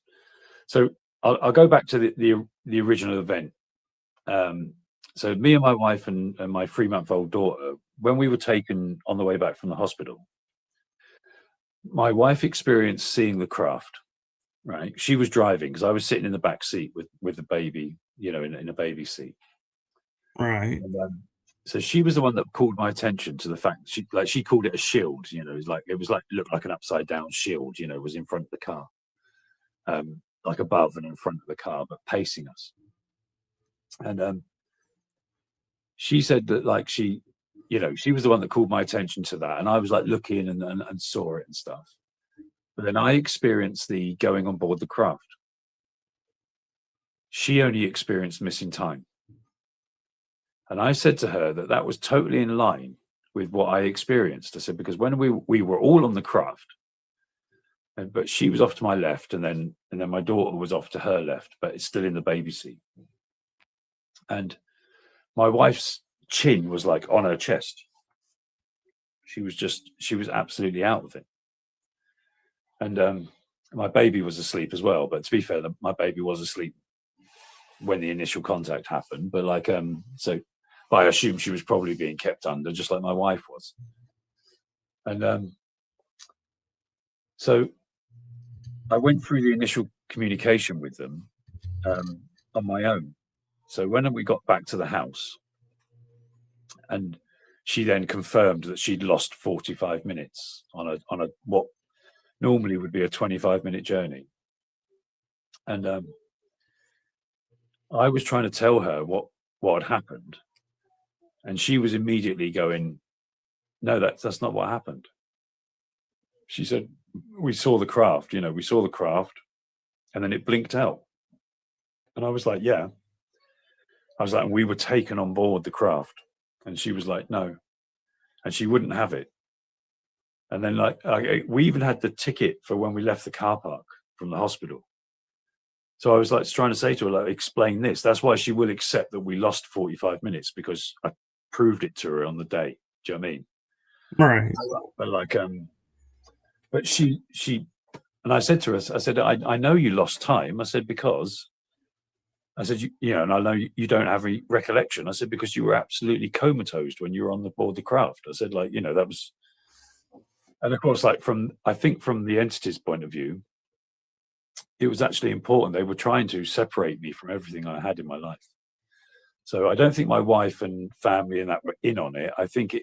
So I'll go back to the original event. So me and my wife and my 3-month-old daughter, when we were taken on the way back from the hospital, my wife experienced seeing the craft. Right, she was driving because I was sitting in the back seat with the baby, you know, in a baby seat. Right. And, so she was the one that called my attention to the fact she called it a shield. You know, it was like looked like an upside down shield. You know, was in front of the car. like above and in front of the car, but pacing us. And she said that like she was the one that called my attention to that, and I was like looking and saw it and stuff. But then I experienced the going on board the craft. She only experienced missing time. And I said to her that that was totally in line with what I experienced. I said, because when we were all on the craft, but she was off to my left, and then my daughter was off to her left, but it's still in the baby seat. And my wife's chin was like on her chest. She was absolutely out of it. And my baby was asleep as well. But to be fair, my baby was asleep when the initial contact happened. But like, so I assume she was probably being kept under, just like my wife was. And so I went through the initial communication with them on my own. So when we got back to the house, and she then confirmed that she'd lost 45 minutes on a what normally would be a 25-minute journey. And I was trying to tell her what had happened, and she was immediately going, "No, that's not what happened." She said, "We saw the craft, we saw the craft, and then it blinked out." And I was like, "Yeah." I was like, "We were taken on board the craft." And she was like, "No," and she wouldn't have it. And then we even had the ticket for when we left the car park from the hospital. So I was like trying to say to her, like, explain this. That's why she will accept that we lost 45 minutes, because I proved it to her on the day. Do you know what I mean? Right. But like, but she, and I said to her, I said, I know you lost time. I said, because I said, and I know you don't have any recollection. I said, because you were absolutely comatose when you were on the board the craft. I said, like, that was, and of course, like I think from the entity's point of view, it was actually important. They were trying to separate me from everything I had in my life. So I don't think my wife and family and that were in on it. I think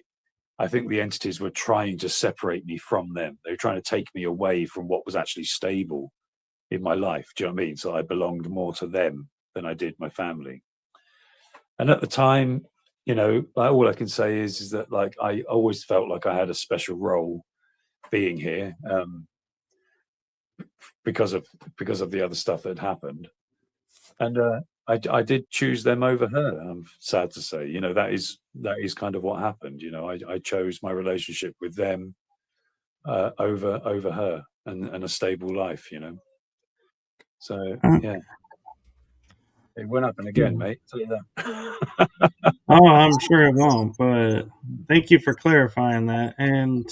the entities were trying to separate me from them. They were trying to take me away from what was actually stable in my life. Do you know what I mean? So I belonged more to them than I did my family. And at the time, all I can say is that like I always felt like I had a special role being here, because of the other stuff that had happened. And I did choose them over her. I'm sad to say, that is kind of what happened. I chose my relationship with them over her and a stable life. So yeah, it won't happen again, mate. I'll tell you that. Oh, I'm sure it won't, but thank you for clarifying that. And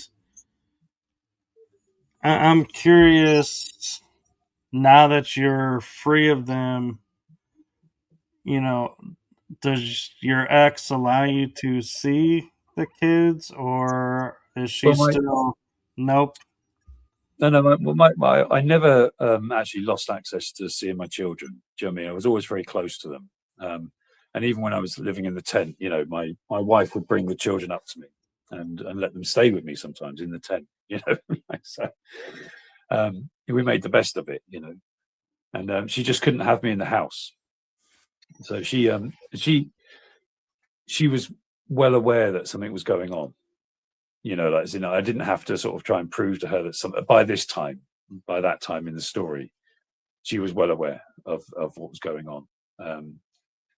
I'm curious, now that you're free of them, you know, does your ex allow you to see the kids, or is she Well, still, nope? I never actually lost access to seeing my children. Do you know what I mean? I was always very close to them. And even when I was living in the tent, my wife would bring the children up to me and let them stay with me sometimes in the tent, So we made the best of it, And she just couldn't have me in the house. So she was well aware that something was going on. I didn't have to sort of try and prove to her that by that time in the story, she was well aware of what was going on.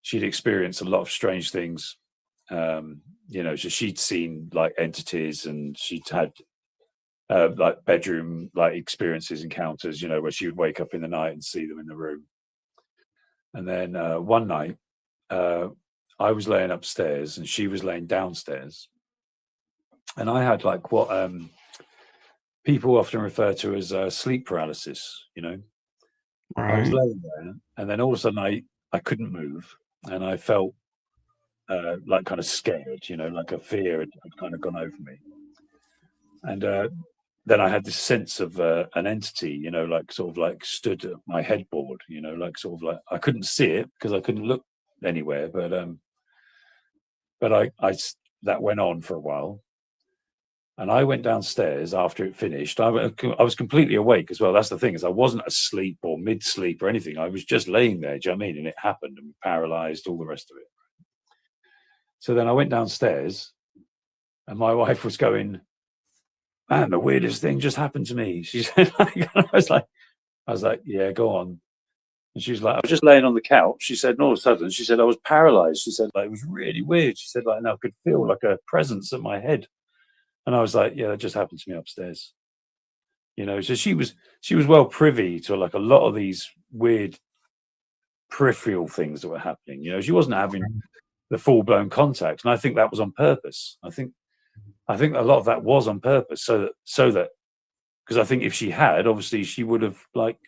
She'd experienced a lot of strange things. So she'd seen like entities, and she'd had like bedroom like experiences, encounters, where she would wake up in the night and see them in the room. And then one night, I was laying upstairs and she was laying downstairs. And I had like what people often refer to as sleep paralysis, Right. I was laying there, and then all of a sudden I couldn't move, and I felt like kind of scared, like a fear had kind of gone over me. And then I had this sense of an entity, like sort of like stood at my headboard, like sort of like I couldn't see it because I couldn't look anywhere, but I that went on for a while. And I went downstairs after it finished. I was completely awake as well. That's the thing, is I wasn't asleep or mid-sleep or anything. I was just laying there, do you know what I mean? And it happened, and paralyzed, all the rest of it. So then I went downstairs, and my wife was going, "Man, the weirdest thing just happened to me." She said, I was like, "Yeah, go on." And she was like, "I was just laying on the couch." She said, and all of a sudden, she said, "I was paralyzed." She said, like, it was really weird. She said, like, and I could feel like a presence at my head. And I was like, "Yeah, that just happened to me upstairs." You know, so she was well privy to like a lot of these weird peripheral things that were happening. You know, she wasn't having the full blown contact, and I think that was on purpose. I think a lot of that was on purpose, so that because I think if she had, obviously, she would have like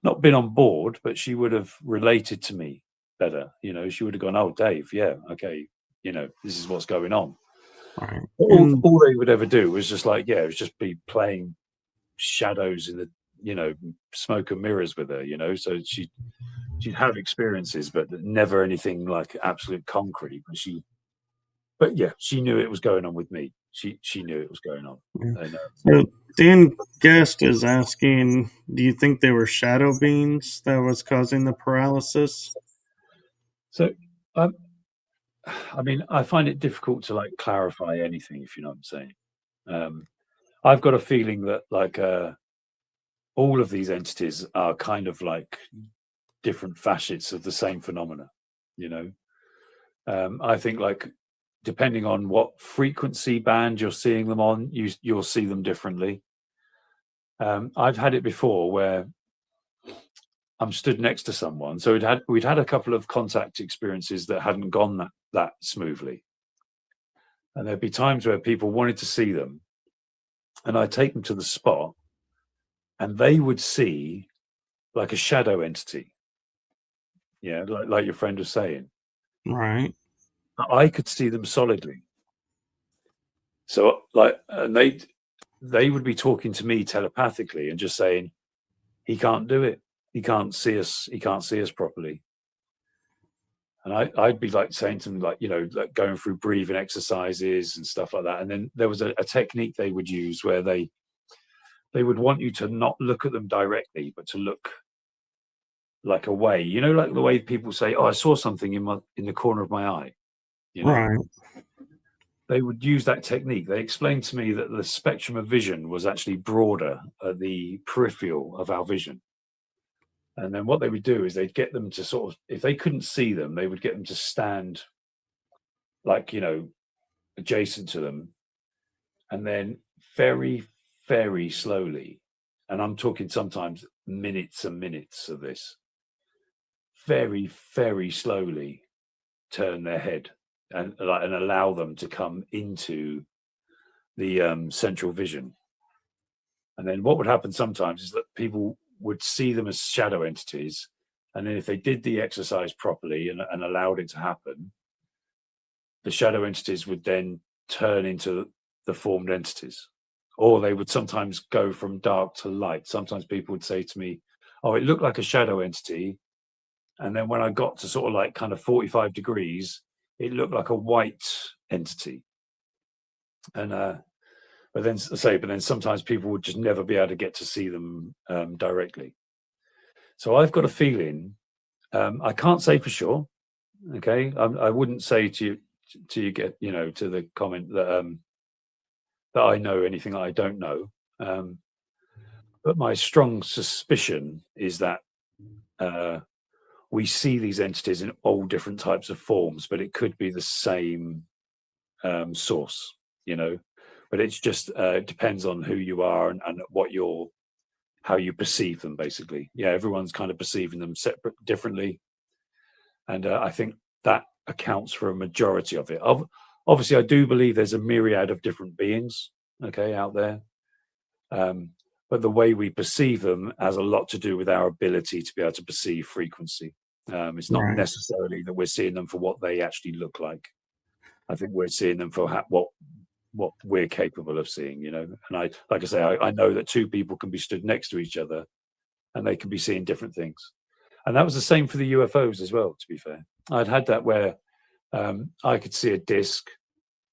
not been on board, but she would have related to me better. You know, she would have gone, "Oh, Dave, yeah, okay, you know, this is what's going on." Right. All they would ever do was just like, yeah, it was just be playing shadows in the, you know, smoke and mirrors with her, you know. So she'd have experiences, but never anything like absolute concrete. But yeah, she knew it was going on with me. She knew it was going on. And, So Dan Guest is asking, do you think they were shadow beings that was causing the paralysis? so I mean, I find it difficult to like clarify anything, if you know what I'm saying. I've got a feeling that like all of these entities are kind of like different facets of the same phenomena, you know. I think like depending on what frequency band you're seeing them on, you'll see them differently. I've had it before where I'm stood next to someone, so we'd had a couple of contact experiences that hadn't gone that smoothly, and there'd be times where people wanted to see them, and I'd take them to the spot, and they would see like a shadow entity, yeah, like your friend was saying. Right. I could see them solidly. So like, and they would be talking to me telepathically and just saying, "He can't do it. He can't see us. He can't see us properly." And I'd be like saying to them, like, you know, like going through breathing exercises and stuff like that. And then there was a technique they would use where they would want you to not look at them directly, but to look like away. You know, like the way people say, "Oh, I saw something in the corner of my eye." You know, Right. they would use that technique. They explained to me that the spectrum of vision was actually broader at the peripheral of our vision. And then what they would do is they'd get them to sort of, if they couldn't see them, they would get them to stand like, you know, adjacent to them. And then very, very slowly, and I'm talking sometimes minutes and minutes of this, very, very slowly turn their head and allow them to come into the central vision. And then what would happen sometimes is that people would see them as shadow entities. And then if they did the exercise properly and allowed it to happen, the shadow entities would then turn into the formed entities. Or they would sometimes go from dark to light. Sometimes people would say to me, "Oh, it looked like a shadow entity." And then when I got to sort of like kind of 45 degrees, it looked like a white entity. And but then sometimes people would just never be able to get to see them directly. So I've got a feeling, I can't say for sure. Okay, I wouldn't say to you get, you know, to the comment that that I know anything I don't know. But my strong suspicion is that we see these entities in all different types of forms, but it could be the same source, you know. But it's just depends on who you are and what you're, how you perceive them, basically. Yeah, everyone's kind of perceiving them separate, differently, and I think that accounts for a majority of it. Obviously, I do believe there's a myriad of different beings, okay, out there. But the way we perceive them has a lot to do with our ability to be able to perceive frequency. It's not Right. necessarily that we're seeing them for what they actually look like. I think we're seeing them for what we're capable of seeing, you know. And like I say, I know that two people can be stood next to each other and they can be seeing different things. And that was the same for the UFOs as well, to be fair. I'd had that where I could see a disc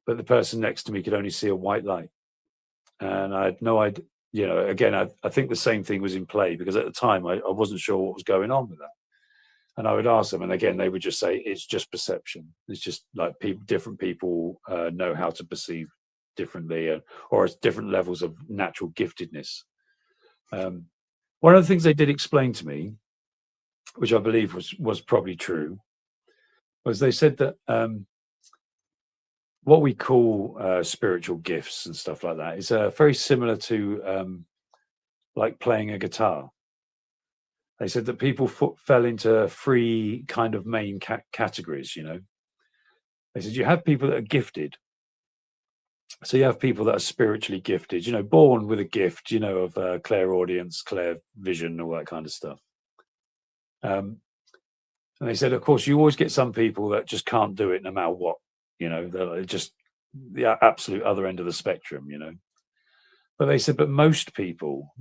but the person next to me could only see a white light, and I had no idea. Again, I think the same thing was in play, because at the time I wasn't sure what was going on with that. And I would ask them, and again, they would just say, it's just perception. It's just like different people know how to perceive differently, or at different levels of natural giftedness. One of the things they did explain to me, which I believe was probably true, was they said that what we call spiritual gifts and stuff like that is very similar to like playing a guitar. They said that people fell into three kind of main categories. They said you have people that are gifted. So you have people that are spiritually gifted, born with a gift, of clairaudience, clair vision, all that kind of stuff. And they said, of course, you always get some people that just can't do it no matter what. They're just the absolute other end of the spectrum. But they said, but most people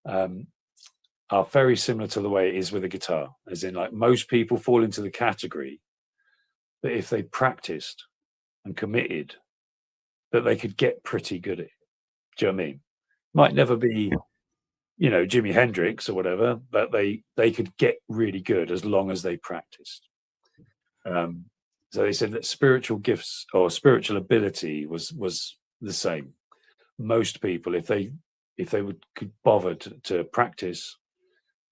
are very similar to the way it is with a guitar, as in, like, most people fall into the category that if they practiced and committed, that they could get pretty good at it. Do you know what I mean? Might never be, Jimi Hendrix or whatever, but they could get really good as long as they practiced. So they said that spiritual gifts or spiritual ability was the same. Most people, if they could bother to practice,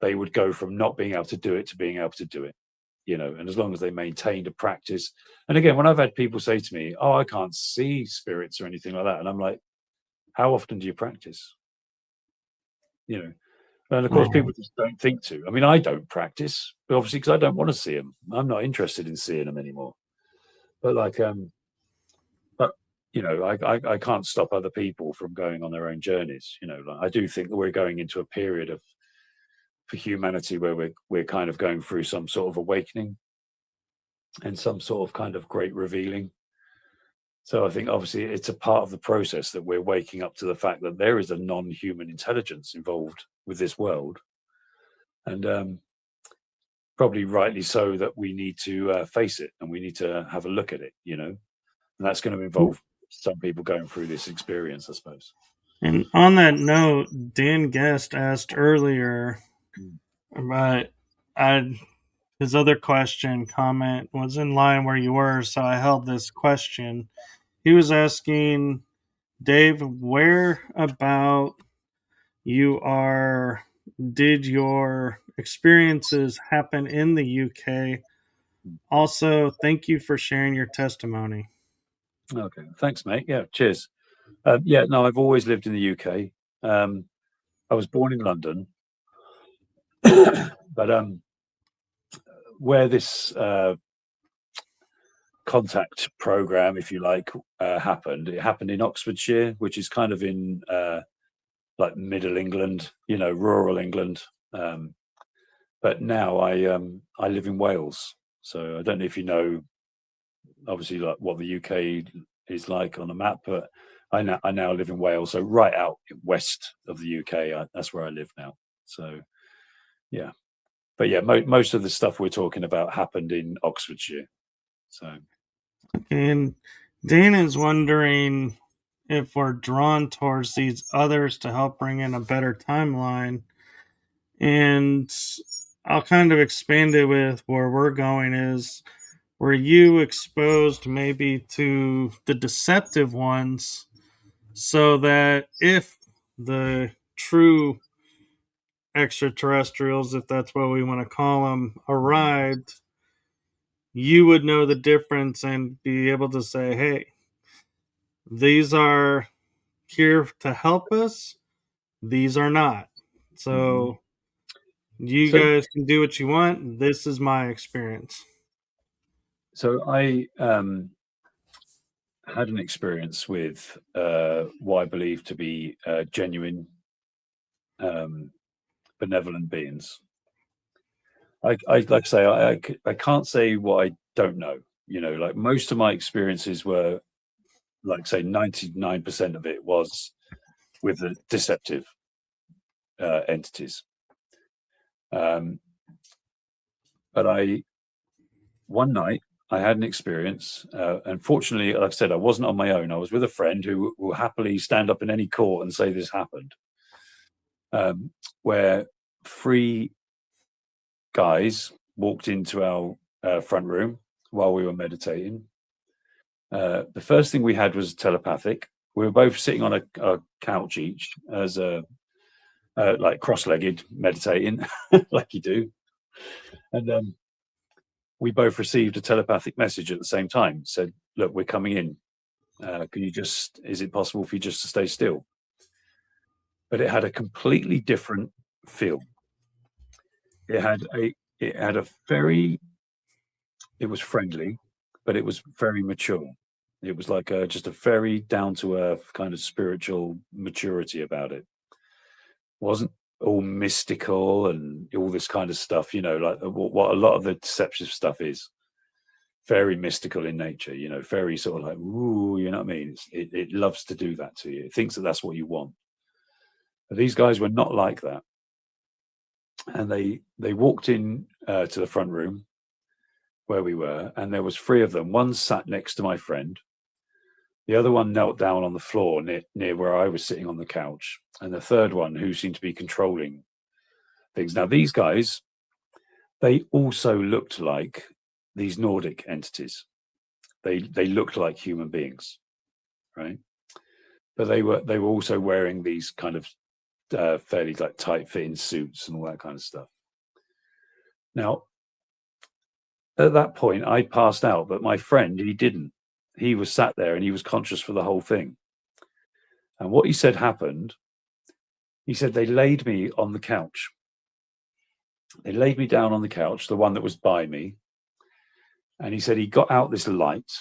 they would go from not being able to do it to being able to do it. And as long as they maintained a practice. And again, when I've had people say to me, "Oh, I can't see spirits or anything like that," and I'm like, "How often do you practice?" And of course, people just don't think to. I mean, I don't practice, but obviously because I don't want to see them. I'm not interested in seeing them anymore. But I can't stop other people from going on their own journeys. I do think that we're going into a period for humanity where we're kind of going through some sort of awakening and some sort of kind of great revealing. So I think obviously it's a part of the process that we're waking up to the fact that there is a non-human intelligence involved with this world, and probably rightly so, that we need to face it and we need to have a look at it, and that's going to involve some people going through this experience, I suppose. And on that note, Dan Guest asked earlier, but his other comment was in line where you were, so I held this question. He was asking, Dave, where about did your experiences happen in the UK? Also, thank you for sharing your testimony. Okay, thanks, mate. Yeah, cheers. No, I've always lived in the UK. I was born in London, but where this contact program, if you like, happened, it happened in Oxfordshire, which is kind of in like middle England, rural England. But now I live in Wales, so I don't know if you know, obviously, like what the UK is like on a map, but I now live in Wales, so right out west of the UK. That's where I live now. So yeah, but yeah, most of the stuff we're talking about happened in Oxfordshire. So, and Dana's wondering if we're drawn towards these others to help bring in a better timeline. And I'll kind of expand it with where we're going is, were you exposed maybe to the deceptive ones so that if the true extraterrestrials, if that's what we want to call them, arrived, you would know the difference and be able to say, hey, these are here to help us, these are not. So you guys can do what you want. This is my experience. So I had an experience with what I believe to be genuine benevolent beings. I like I say, I can't say what I don't know. Like most of my experiences were, like, say, 99% of it was with the deceptive entities. But one night had an experience. Unfortunately, like I said, I wasn't on my own. I was with a friend who will happily stand up in any court and say this happened, where 3 guys walked into our front room while we were meditating. The first thing we had was telepathic. We were both sitting on a couch each, as like cross-legged, meditating, like you do, and we both received a telepathic message at the same time. Said, "Look, we're coming in. Is it possible for you just to stay still?" But it had a completely different feel. It had a very, it was friendly, but it was very mature. It was like just a very down to earth kind of spiritual maturity about it. Wasn't all mystical and all this kind of stuff, like what a lot of the deceptive stuff is. Very mystical in nature, very sort of like, ooh, you know what I mean? It loves to do that to you. It thinks that that's what you want. But these guys were not like that. And they walked in to the front room where we were, and there was 3 of them. One sat next to my friend. The other one knelt down on the floor near where I was sitting on the couch. And the third one, who seemed to be controlling things. Now, these guys, they also looked like these Nordic entities. They looked like human beings, right? But they were also wearing these kind of fairly like tight-fitting suits and all that kind of stuff. Now, at that point, I passed out, but my friend, he didn't. He was sat there and he was conscious for the whole thing. And what he said happened, he said they laid me on the couch. They laid me down on the couch, the one that was by me. And he said he got out this light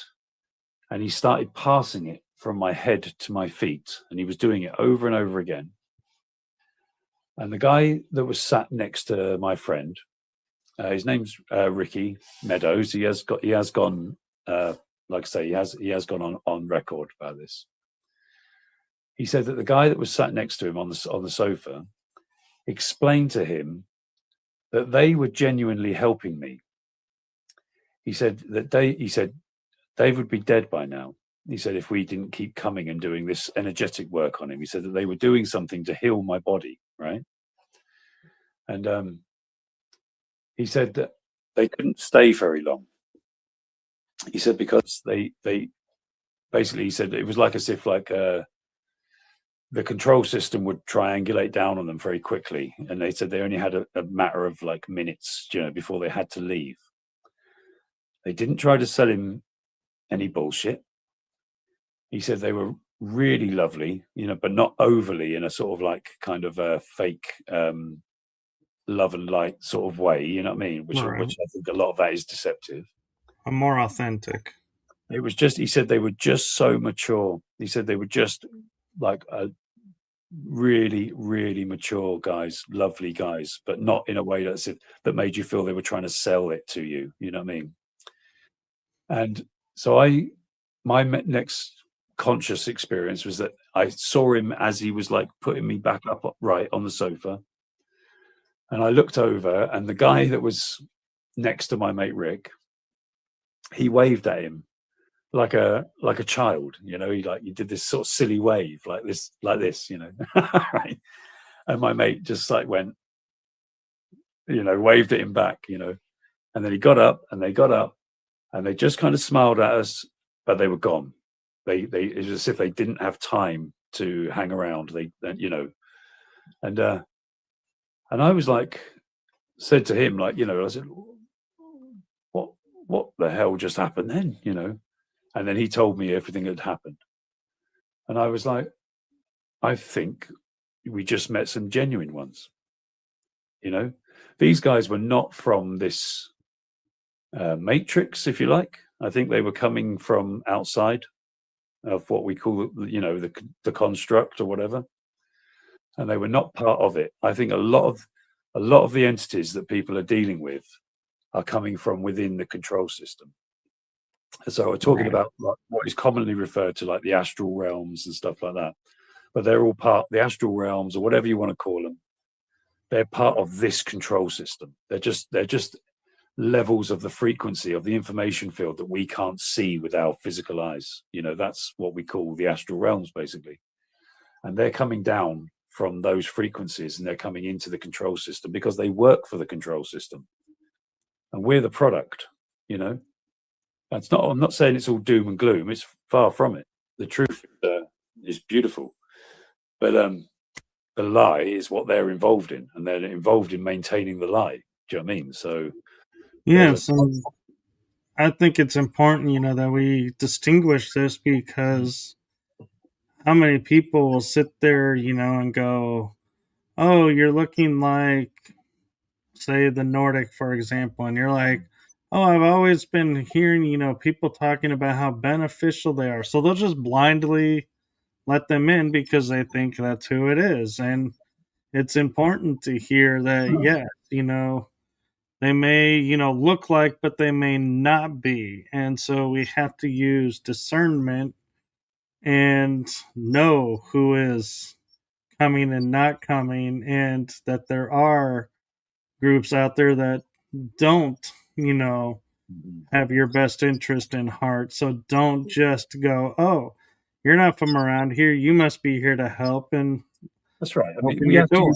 and he started passing it from my head to my feet. And he was doing it over and over again. And the guy that was sat next to my friend, his name's Ricky Meadows. He has gone, like I say, he has gone on record about this. He said that the guy that was sat next to him on the sofa explained to him that they were genuinely helping me. He said that Dave would be dead by now. He said if we didn't keep coming and doing this energetic work on him. He said that they were doing something to heal my body, right? And he said that they couldn't stay very long. He said because they basically, he said it was like as if like the control system would triangulate down on them very quickly, and they said they only had a matter of like minutes, before they had to leave. They didn't try to sell him any bullshit. He said they were really lovely, but not overly in a sort of like kind of a fake love and light sort of way, you know what I mean? Which I think a lot of that is deceptive. A more authentic. It was just, he said they were just so mature. He said they were just like a really, really mature guys, lovely guys, but not in a way that made you feel they were trying to sell it to you, you know what I mean? And so my next conscious experience was that I saw him as he was like putting me back up right on the sofa. And I looked over, and the guy that was next to my mate Rick, he waved at him like a child, he did this sort of silly wave like this, right? And my mate just like went, waved at him back, and then he got up, and they got up, and they just kind of smiled at us, but they were gone. It was as if they didn't have time to hang around. And I was like, said to him, like, I said, what the hell just happened then, And then he told me everything that had happened. And I was like, I think we just met some genuine ones. These guys were not from this matrix, if you like. I think they were coming from outside of what we call, the construct or whatever. And they were not part of it. I think a lot of the entities that people are dealing with are coming from within the control system. So we're talking about like what is commonly referred to like the astral realms and stuff like that. But they're all the astral realms, or whatever you want to call them. They're part of this control system. They're just levels of the frequency of the information field that we can't see with our physical eyes. That's what we call the astral realms, basically. And they're coming down from those frequencies, and they're coming into the control system because they work for the control system. And we're the product, That's not, I'm not saying it's all doom and gloom. It's far from it. The truth is beautiful. But the lie is what they're involved in, and they're involved in maintaining the lie. Do you know what I mean? So Yes, and I think it's important, that we distinguish this, because how many people will sit there, and go, "Oh, you're looking like, say, the Nordic, for example," and you're like, "Oh, I've always been hearing, people talking about how beneficial they are," so they'll just blindly let them in because they think that's who it is, and it's important to hear that, yes, they may, look like, but they may not be. And so we have to use discernment and know who is coming and not coming, and that there are groups out there that don't, have your best interest in heart. So don't just go, "Oh, you're not from around here. You must be here to help," and that's right. I mean, open your door.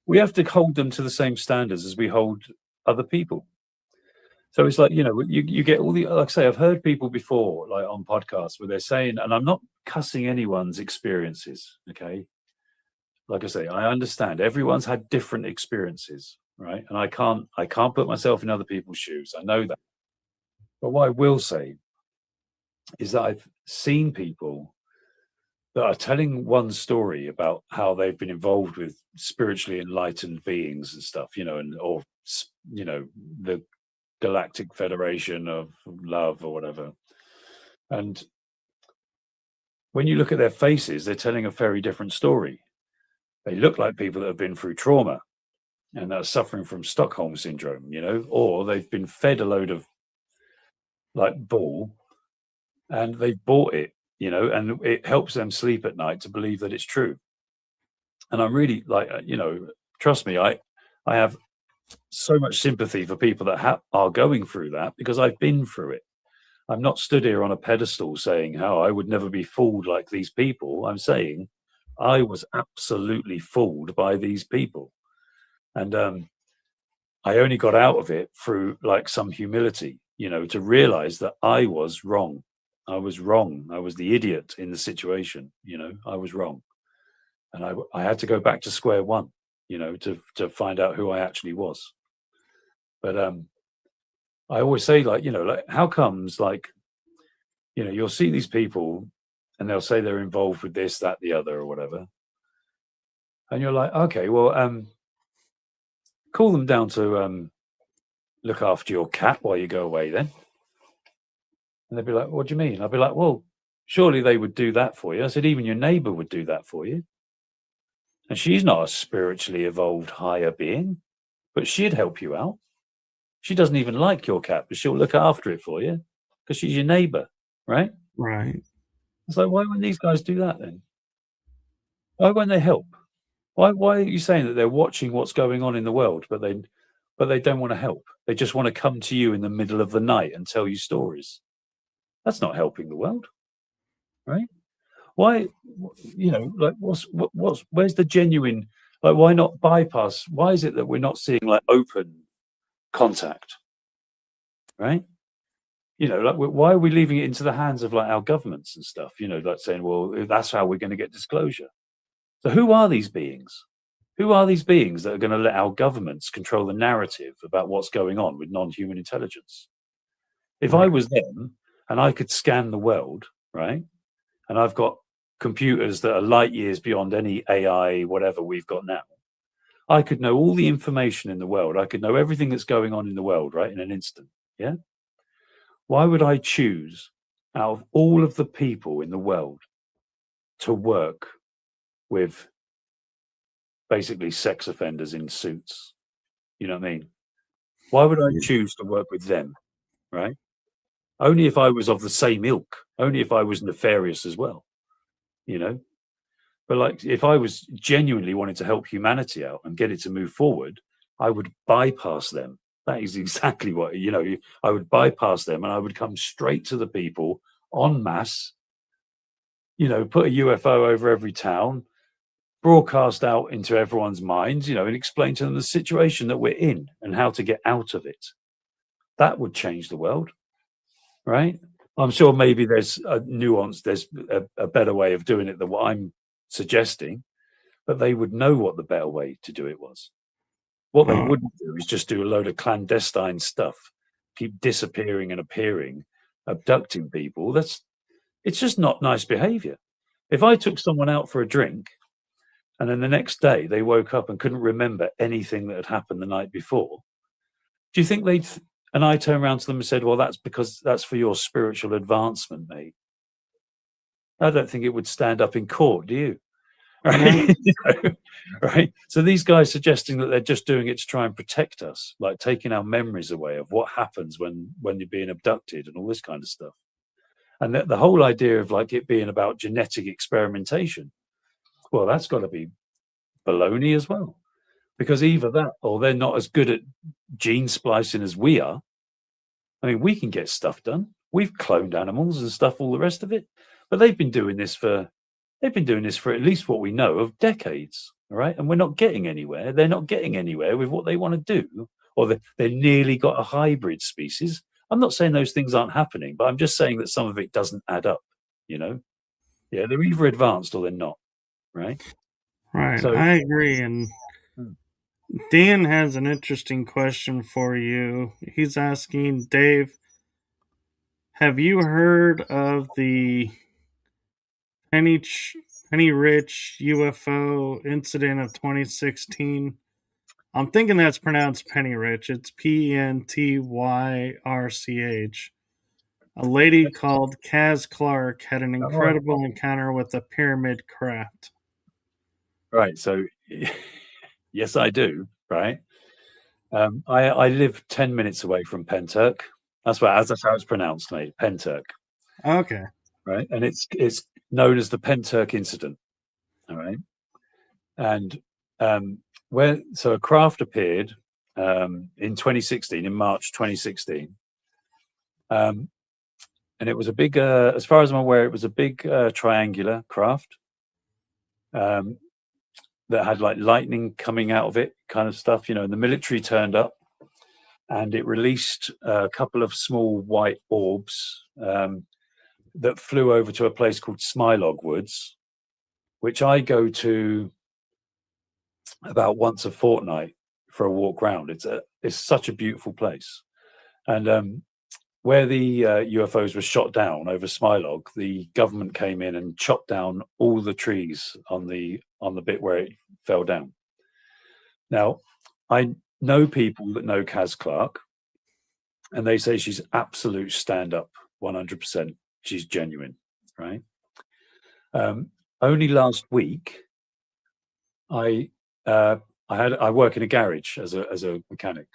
we have to hold them to the same standards as we hold other people. So it's like, you get all the, like I say, I've heard people before, like on podcasts, where they're saying, and I'm not cussing anyone's experiences, okay? Like I say, I understand everyone's had different experiences, right? And I can't put myself in other people's shoes. I know that. But what I will say is that I've seen people that are telling one story about how they've been involved with spiritually enlightened beings and stuff, or the Galactic Federation of Love or whatever. And when you look at their faces, they're telling a very different story. They look like people that have been through trauma and that are suffering from Stockholm syndrome, or they've been fed a load of like bull and they've bought it, and it helps them sleep at night to believe that it's true. And I'm really like, trust me, I have so much sympathy for people that are going through that, because I've been through it. I'm not stood here on a pedestal saying how I would never be fooled like these people. I'm saying I was absolutely fooled by these people. And I only got out of it through like some humility, to realize that I was wrong. I was wrong. I was the idiot in the situation. I was wrong. And I had to go back to square one, to find out who I actually was. But I always say, like, like, how comes, like, you'll see these people and they'll say they're involved with this, that, the other, or whatever. And you're like, okay, well, call them down to look after your cat while you go away then. And they'd be like, what do you mean? I'd be like, well, surely they would do that for you. I said, even your neighbor would do that for you. And she's not a spiritually evolved higher being, but she'd help you out. She doesn't even like your cat, but she'll look after it for you because she's your neighbor, right? Right. It's like, why wouldn't these guys do that then? Why won't they help? Why are you saying that they're watching what's going on in the world, but they don't want to help? They just want to come to you in the middle of the night and tell you stories. That's not helping the world, right? Why, like, where's the genuine, like, why not bypass? Why is it that we're not seeing like open contact, right? Like, why are we leaving it into the hands of like our governments and stuff? Like saying, well, that's how we're going to get disclosure. So who are these beings? Who are these beings that are going to let our governments control the narrative about what's going on with non-human intelligence? If I was them and I could scan the world, right, and I've got computers that are light years beyond any AI, whatever we've got now, I could know all the information in the world. I could know everything that's going on in the world, right, in an instant. Yeah. Why would I choose, out of all of the people in the world, to work with basically sex offenders in suits? You know what I mean? Why would I choose to work with them, right? Only if I was of the same ilk, only if I was nefarious as well, But like, if I was genuinely wanting to help humanity out and get it to move forward, I would bypass them That is exactly what, I would bypass them and I would come straight to the people en masse, put a UFO over every town, broadcast out into everyone's minds, and explain to them the situation that we're in and how to get out of it. That would change the world, right? I'm sure maybe there's a nuance, there's a better way of doing it than what I'm suggesting, but they would know what the better way to do it was. What they wouldn't do is just do a load of clandestine stuff, keep disappearing and appearing, abducting people. It's just not nice behavior. If I took someone out for a drink and then the next day they woke up and couldn't remember anything that had happened the night before, do you think and I turned around to them and said, well, that's because that's for your spiritual advancement, mate. I don't think it would stand up in court, do you? Right? Right. So these guys suggesting that they're just doing it to try and protect us, like taking our memories away of what happens when you're being abducted and all this kind of stuff. And the whole idea of like it being about genetic experimentation, well, that's got to be baloney as well, because either that or they're not as good at gene splicing as we are. I mean, we can get stuff done. We've cloned animals and stuff, all the rest of it, but they've been doing this for at least what we know of decades, right? And we're not getting anywhere. They're not getting anywhere with what they want to do, or they're nearly got a hybrid species. I'm not saying those things aren't happening, but I'm just saying that some of it doesn't add up, Yeah, they're either advanced or they're not, right? Right. So I agree. And Dan has an interesting question for you. He's asking, Dave, have you heard of the Penny Rich UFO incident of 2016? I'm thinking that's pronounced Penny Rich. It's PentyRch. A lady called Kaz Clark had an incredible encounter with a pyramid craft. Right. So, yes, I do. Right. I live 10 minutes away from Penturk. That's how it's pronounced, mate. Penturk. Okay. Right. And it's known as the Penturk incident. All right. And so a craft appeared in 2016, in March 2016. And it was a big, as far as I'm aware, it was a big triangular craft that had like lightning coming out of it, kind of stuff. And the military turned up and it released a couple of small white orbs that flew over to a place called Smilog Woods, which I go to about once a fortnight for a walk round. It's such a beautiful place. And where the UFOs were shot down over Smilog, the government came in and chopped down all the trees on the bit where it fell down. Now, I know people that know Kaz Clark, and they say she's absolute stand-up, 100%. She's genuine, right? Only last week, I work in a garage as a mechanic,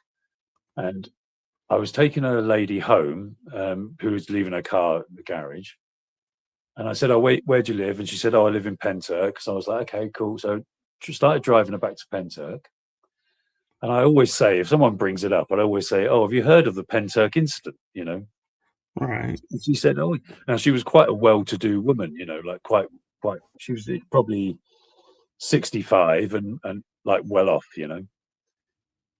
and I was taking a lady home who was leaving her car at the garage, and I said, "Oh, wait, where do you live?" And she said, "Oh, I live in Penturk." So I was like, "Okay, cool." So I started driving her back to Penturk, and I always say, if someone brings it up, I'd always say, "Oh, have you heard of the Penturk incident?" Right. And she said, "Oh," now she was quite a well-to-do woman, like quite. She was probably 65 and like well off,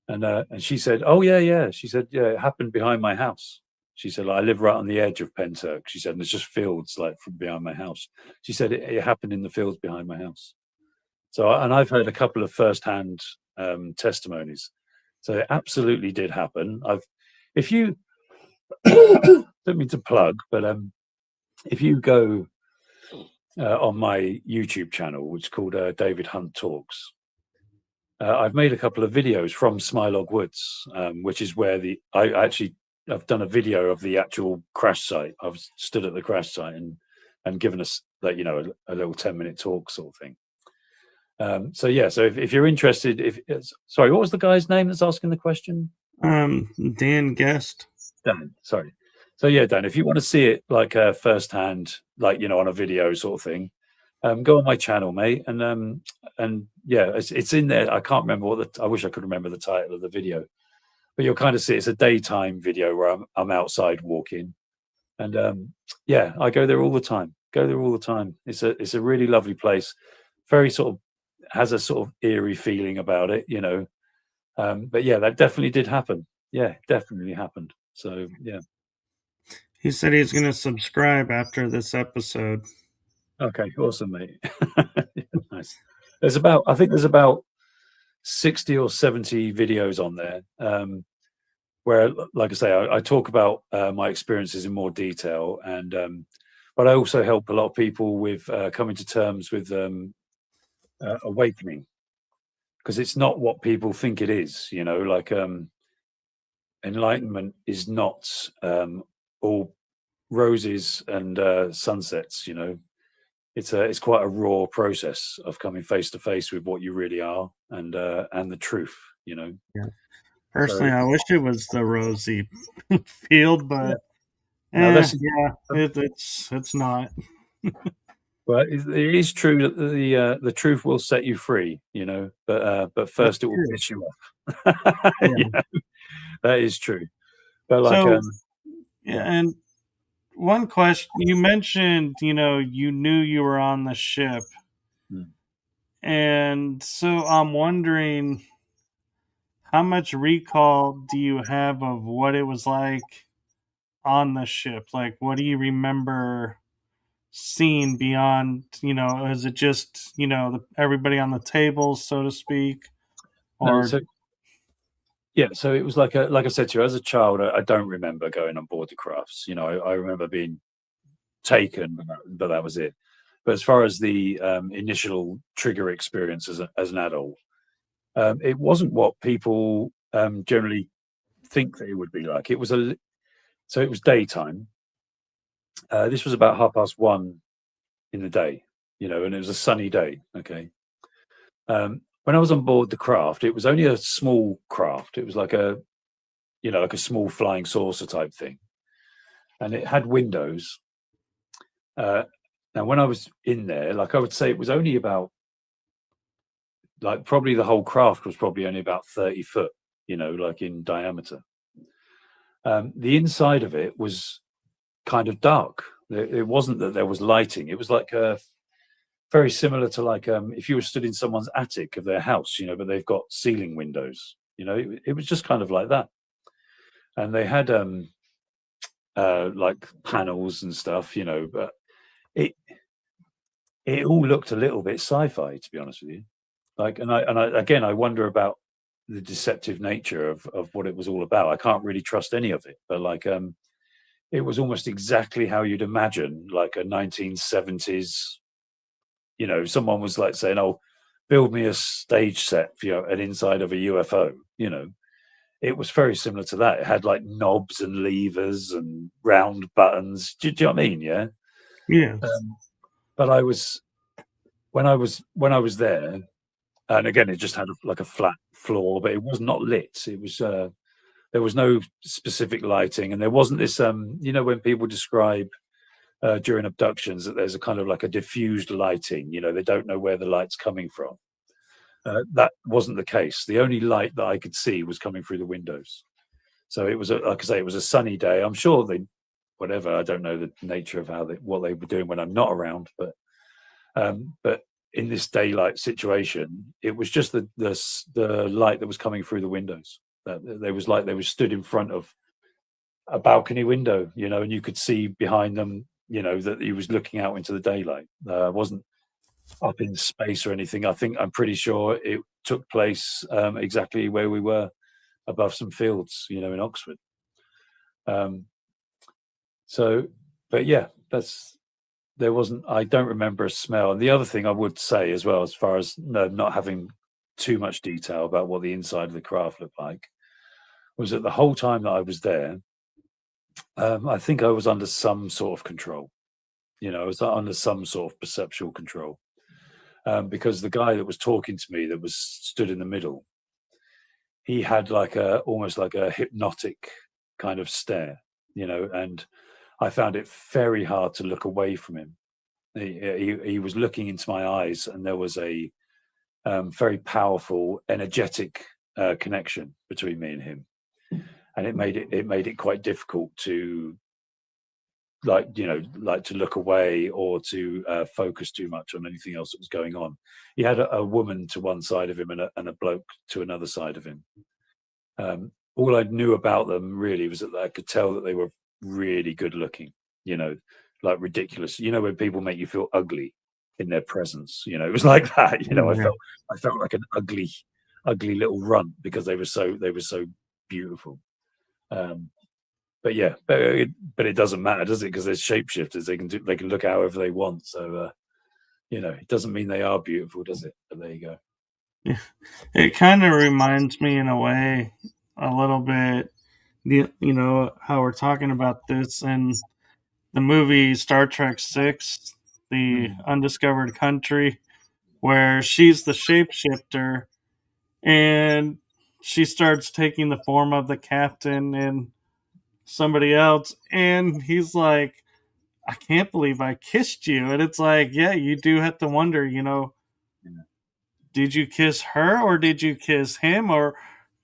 And she said, "Oh yeah." She said, "Yeah, it happened behind my house." She said, "I live right on the edge of Penturk." She said, "And there's just fields like from behind my house." She said, "It happened in the fields behind my house." So, and I've heard a couple of first-hand testimonies. So it absolutely did happen. If you don't mean to plug, but if you go on my YouTube channel, which is called David Hunt Talks, I've made a couple of videos from Smilog Woods, which is where I've done a video of the actual crash site. I've stood at the crash site and given us like a little 10-minute talk sort of thing. So if you're interested, sorry, what was the guy's name that's asking the question? Dan Guest. Dan, sorry. So yeah, Dan, if you want to see it like firsthand, like on a video sort of thing, go on my channel, mate, and yeah, it's in there. I can't remember I wish I could remember the title of the video, but you'll kind of see it's a daytime video where I'm outside walking, and yeah, I go there all the time. Go there all the time. It's a really lovely place. Very sort of has a sort of eerie feeling about it, you know. But yeah, that definitely did happen. Yeah, definitely happened. So yeah. He said he's going to subscribe after this episode. Okay, awesome, mate. Yeah, nice. I think there's about 60 or 70 videos on there, where, like I say, I talk about my experiences in more detail, and but I also help a lot of people with coming to terms with awakening, because it's not what people think it is. You know, like enlightenment is not all roses and sunsets. You know, it's quite a raw process of coming face to face with what you really are, and the truth. You know, Yeah. so Personally, I wish it was the rosy field, yeah. but Now that's yeah, it's not. Well, it is true that the truth will set you free, you know, but That's first it will true. piss you off. Yeah. Yeah, that is true. But like, So yeah, yeah, and one question you mentioned, you knew you were on the ship, mm. and so I'm wondering how much recall do you have of what it was like on the ship? Like, what do you remember seeing beyond? Is it just everybody on the table, so to speak, No, or so yeah, so it was like I said to you, as a child, I don't remember going on board the crafts. You know, I remember being taken, but that was it. But as far as the initial trigger experience as an adult, it wasn't what people generally think that it would be like. So it was daytime. This was about 1:30 in the day, you know, and it was a sunny day. Okay. When I was on board the craft, it was only a small craft. It was like like a small flying saucer type thing, and it had windows. Uh, Now, when I was in there, like I would say, it was only about like probably the whole craft was probably only about 30 foot, you know, like in diameter. The inside of it was kind of dark. It wasn't that there was lighting. It was like very similar to like if you were stood in someone's attic of their house, you know, but they've got ceiling windows. You know, it was just kind of like that. And they had like panels and stuff, you know, but it it all looked a little bit sci-fi, to be honest with you. Like, and I again, I wonder about the deceptive nature of what it was all about. I can't really trust any of it, but like it was almost exactly how you'd imagine like a 1970s, you know, someone was like saying, "Oh, build me a stage set for an inside of a UFO." You know, it was very similar to that. It had like knobs and levers and round buttons. Do you know what I mean? Yeah. yes, Um, but I was when I was there, and again, it just had like a flat floor, but it was not lit. It was there was no specific lighting, and there wasn't this you know, when people describe during abductions that there's a kind of like a diffused lighting. You know, they don't know where the light's coming from. That wasn't the case. The only light that I could see was coming through the windows. So it was, like I say, it was a sunny day. I'm sure they, whatever. I don't know the nature of what they were doing when I'm not around, but in this daylight situation, it was just the light that was coming through the windows. That there was like they were stood in front of a balcony window, you know, and you could see behind them, you know, that he was looking out into the daylight. Wasn't up in space or anything. I'm pretty sure it took place exactly where we were, above some fields, you know, in Oxford. Um, so, but yeah, there wasn't. I don't remember a smell. And the other thing I would say as well, as far as not having too much detail about what the inside of the craft looked like, was that the whole time that I was there, I think I was under some sort of control. You know, I was under some sort of perceptual control. Because the guy that was talking to me, that was stood in the middle, he had like almost like a hypnotic kind of stare, you know, and I found it very hard to look away from him. He was looking into my eyes, and there was a very powerful, energetic connection between me and him. and it made it quite difficult to, like, to look away or to focus too much on anything else that was going on. He had a woman to one side of him and a bloke to another side of him. All I knew about them really was that I could tell that they were really good looking, like ridiculous. When people make you feel ugly in their presence, it was like that. Yeah. I felt like an ugly little runt because they were so beautiful. But yeah, but it doesn't matter, does it? Because there's shapeshifters; they can look however they want. So it doesn't mean they are beautiful, does it? But there you go. Yeah. It kind of reminds me in a way a little bit, how we're talking about this in the movie Star Trek 6, The Mm. Undiscovered Country, where she's the shapeshifter and she starts taking the form of the captain and somebody else. And he's like, I can't believe I kissed you. And it's like, yeah, you do have to wonder, Yeah. did you kiss her or did you kiss him? Or,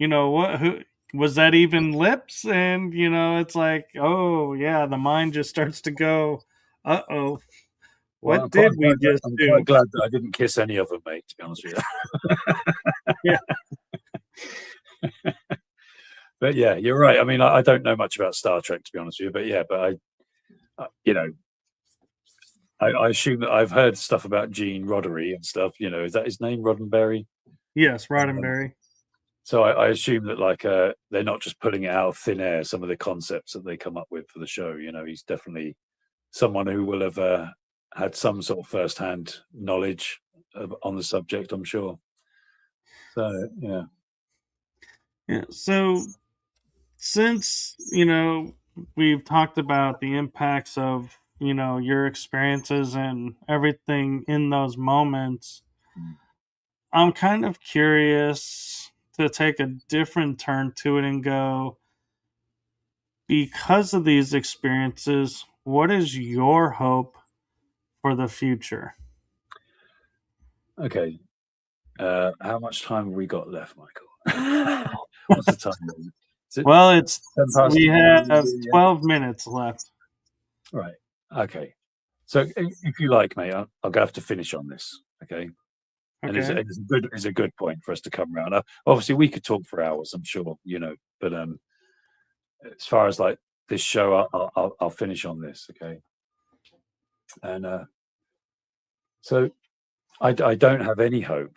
what, who was that even lips? And, it's like, oh, yeah, the mind just starts to go, uh oh, Well, what did we just I'm quite do? glad that I didn't kiss any of them, mate. To be honest with Yeah. you. But yeah, you're right. I mean, I don't know much about Star Trek, to be honest with you. But yeah, I assume that I've heard stuff about Gene Roddenberry and stuff. Is that his name, Roddenberry? Yes, Um, Roddenberry. so I assume that they're not just putting it out of thin air. Some of the concepts that they come up with for the show. He's definitely someone who will have had some sort of first-hand knowledge on the subject, I'm sure. So yeah. Yeah. So since, we've talked about the impacts of, your experiences and everything in those moments, Mm. I'm kind of curious to take a different turn to it and go, because of these experiences, what is your hope for the future? Okay. How much time have we got left, Michael? What's the time? Is it Well, 10 past? we have Yeah. 12 minutes left. Right. Okay. So if you like, mate, I'll have to finish on this. Okay. And Okay. it's a good point for us to come around. Obviously, we could talk for hours, I'm sure, but as far as like this show, I'll finish on this. Okay. And so I don't have any hope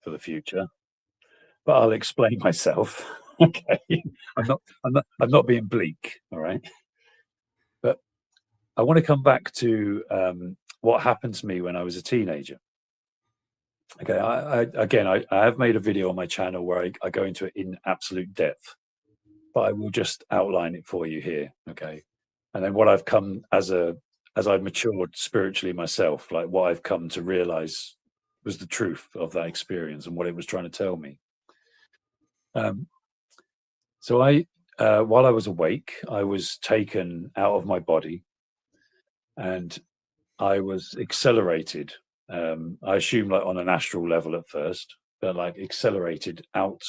for the future, but I'll explain myself. Okay. I'm not being bleak. All right. But I want to come back to what happened to me when I was a teenager. Okay, I have made a video on my channel where I go into it in absolute depth, but I will just outline it for you here. Okay, and then what I've come as I've matured spiritually myself, like what I've come to realize was the truth of that experience and what it was trying to tell me. Um, so while I was awake, I was taken out of my body and I was accelerated. I assume like on an astral level at first, but like accelerated out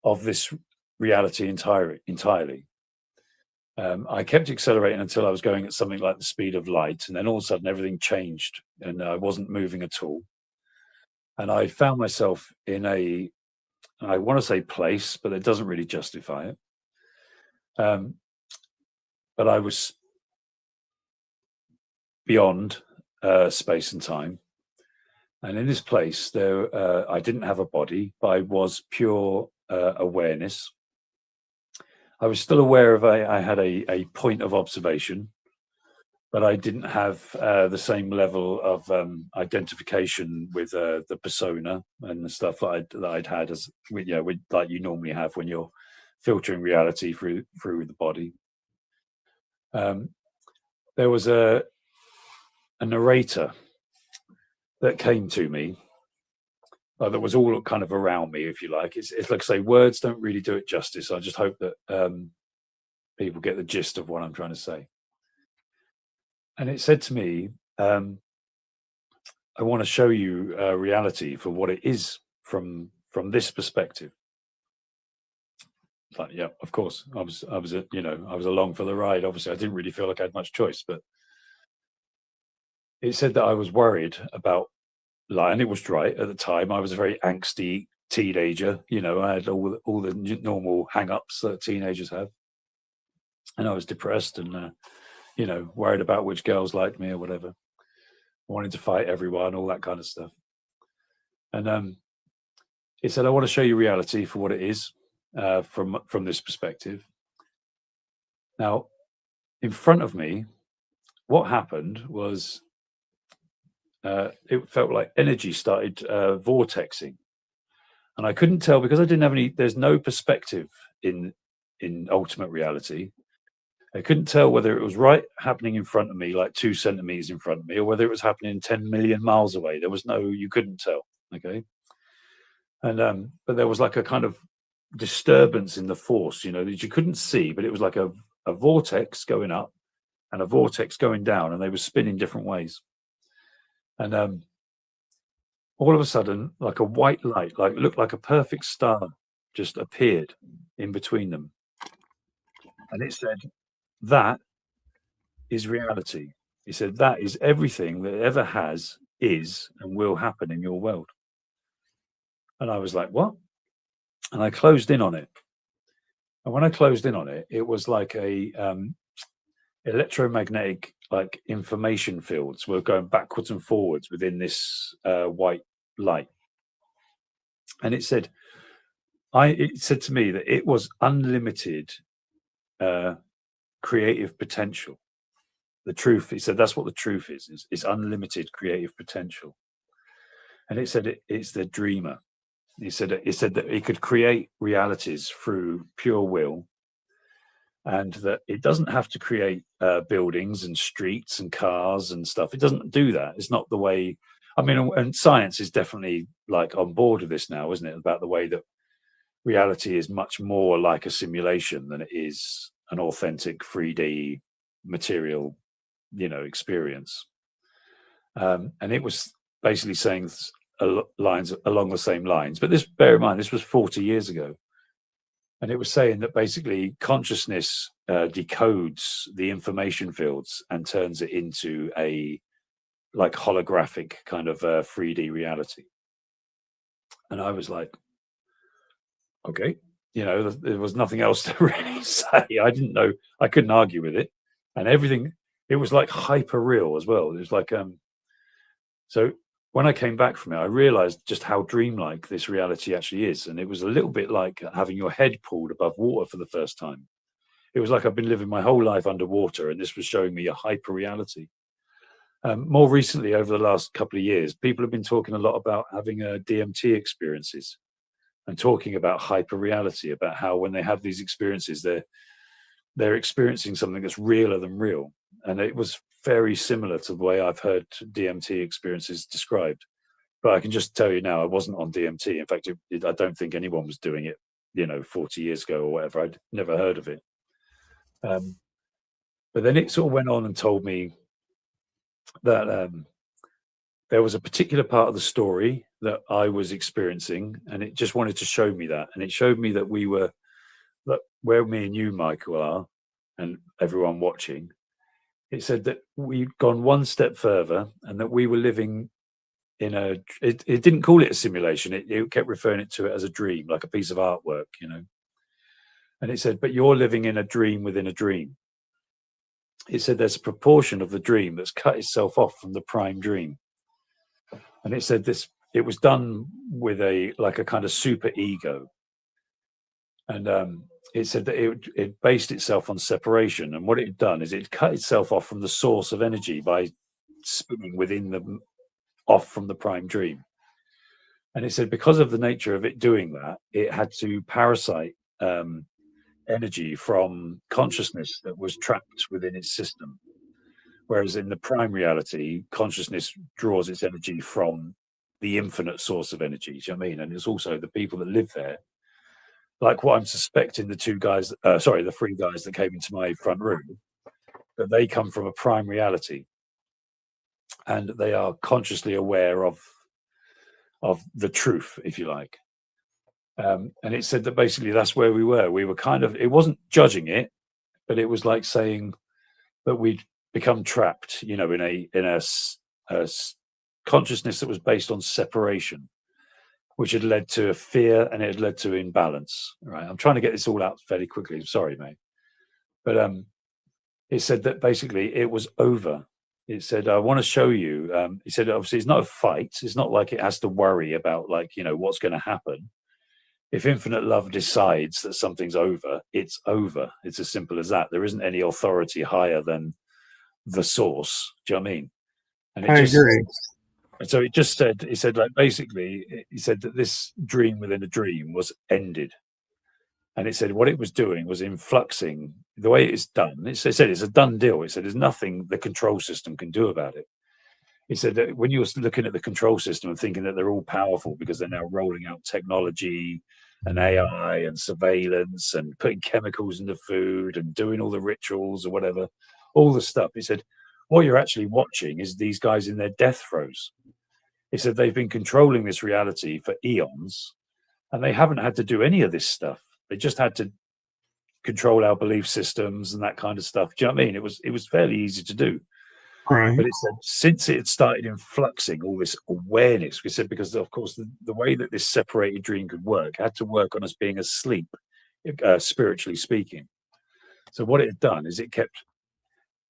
of this reality entirely. I kept accelerating until I was going at something like the speed of light, and then all of a sudden everything changed, and I wasn't moving at all. And I found myself in I want to say place, but it doesn't really justify it. But I was beyond space and time. And in this place, I didn't have a body, but I was pure awareness. I was still aware of I had a point of observation, but I didn't have the same level of identification with the persona and the stuff that I'd had as like you normally have when you're filtering reality through the body. There was a narrator that came to me that was all kind of around me, if you like. It's like I say, words don't really do it justice. I just hope that people get the gist of what I'm trying to say. And it said to me, I want to show you reality for what it is from this perspective. Like, yeah, of course. I was, I was along for the ride. Obviously, I didn't really feel like I had much choice, but it said that I was worried about, like, and it was right at the time. I was a very angsty teenager. I had all the normal hang-ups that teenagers have, and I was depressed and worried about which girls liked me or whatever, wanting to fight everyone, all that kind of stuff. And it said, I want to show you reality for what it is, from this perspective. Now, in front of me, what happened was it felt like energy started vortexing, and I couldn't tell because I didn't have any. There's no perspective in ultimate reality. I couldn't tell whether it was right happening in front of me, like 2 centimeters in front of me, or whether it was happening 10 million miles away. There was you couldn't tell. Okay. And but there was like a kind of disturbance in the force, that you couldn't see, but it was like a vortex going up and a vortex going down, and they were spinning different ways. And all of a sudden, like a white light, like looked like a perfect star, just appeared in between them. And it said, that is reality. He said, that is everything that ever has, is, and will happen in your world. And I was like, what? And I closed in on it. And when I closed in on it, it was like a electromagnetic, like, information fields were going backwards and forwards within this white light. And it said to me that it was unlimited creative potential. The truth, he said, that's what the truth is unlimited creative potential. And it said it's the dreamer. He said that he could create realities through pure will, and that it doesn't have to create buildings and streets and cars and stuff. It doesn't do that. It's not the way. I mean, and science is definitely like on board with this now, isn't it? About the way that reality is much more like a simulation than it is an authentic 3D material, experience. And it was basically saying lines along the same lines. But bear in mind, this was 40 years ago. And it was saying that basically consciousness decodes the information fields and turns it into a like holographic kind of 3D reality. And I was like, okay, there was nothing else to really say. I didn't know, I couldn't argue with it. And everything, it was like hyper real as well. It was like, so when I came back from it, I realized just how dreamlike this reality actually is. And it was a little bit like having your head pulled above water for the first time. It was like I've been living my whole life underwater, and this was showing me a hyper reality. More recently, over the last couple of years, people have been talking a lot about having DMT experiences and talking about hyper reality, about how when they have these experiences, they're experiencing something that's realer than real. And it was very similar to the way I've heard DMT experiences described. But I can just tell you now, I wasn't on DMT. In fact, I don't think anyone was doing it, 40 years ago or whatever. I'd never heard of it. But then it sort of went on and told me that there was a particular part of the story that I was experiencing, and it just wanted to show me that. And it showed me that where me and you, Michael, are, and everyone watching, it said that we'd gone one step further, and that we were living in it didn't call it a simulation. It kept referring to it as a dream, like a piece of artwork, And it said, but you're living in a dream within a dream. It said there's a proportion of the dream that's cut itself off from the prime dream. And it said it was done with a kind of super ego. And it said that it based itself on separation. And what it had done is it cut itself off from the source of energy by spinning off from the prime dream. And it said because of the nature of it doing that, it had to parasite energy from consciousness that was trapped within its system. Whereas in the prime reality, consciousness draws its energy from the infinite source of energy. Do you know what I mean? And it's also the people that live there. Like what I'm suspecting the three guys that came into my front room, that they come from a prime reality. And they are consciously aware of the truth, if you like. And it said that basically that's where we were. We were kind of, it wasn't judging it, but it was like saying that we'd become trapped, in a consciousness that was based on separation, which had led to fear and it had led to imbalance. Right. I'm trying to get this all out fairly quickly. Sorry, mate. But it said that basically it was over. It said, I want to show you. He said, obviously, it's not a fight. It's not like it has to worry about, what's going to happen. If infinite love decides that something's over, it's over. It's as simple as that. There isn't any authority higher than the source. Do you know what I mean? And I agree. so it just said, he said, like, basically, he said that this dream within a dream was ended. And it said what it was doing was influxing the way it's done. It said it's a done deal. It said there's nothing the control system can do about it. He said that when you're looking at the control system and thinking that they're all powerful because they're now rolling out technology and AI and surveillance and putting chemicals in the food and doing all the rituals or whatever, all the stuff. He said, what you're actually watching is these guys in their death throes. He said they've been controlling this reality for eons and they haven't had to do any of this stuff. They just had to control our belief systems and that kind of stuff. Do you know what I mean? It was fairly easy to do. Right. But it said since it had started influxing all this awareness, we said because of course the way that this separated dream could work had to work on us being asleep, spiritually speaking. So what it had done is it kept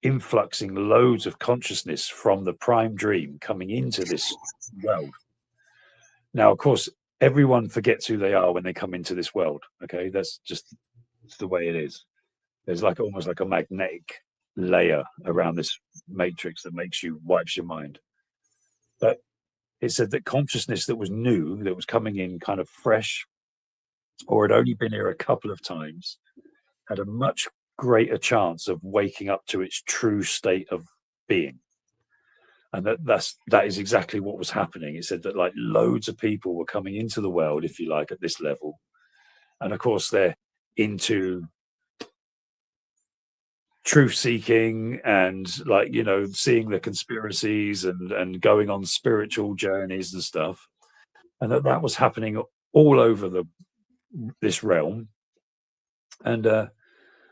influxing loads of consciousness from the prime dream coming into this world. Now, of course, everyone forgets who they are when they come into this world. Okay, that's just the way it is. There's like almost like a magnetic layer around this matrix that wipes your mind. But it said that consciousness that was new, that was coming in kind of fresh, or had only been here a couple of times, had a much greater chance of waking up to its true state of being. And that is exactly what was happening. It said that like loads of people were coming into the world, if you like, at this level. And of course, they're into truth seeking and seeing the conspiracies and going on spiritual journeys and stuff. And that was happening all over this realm. And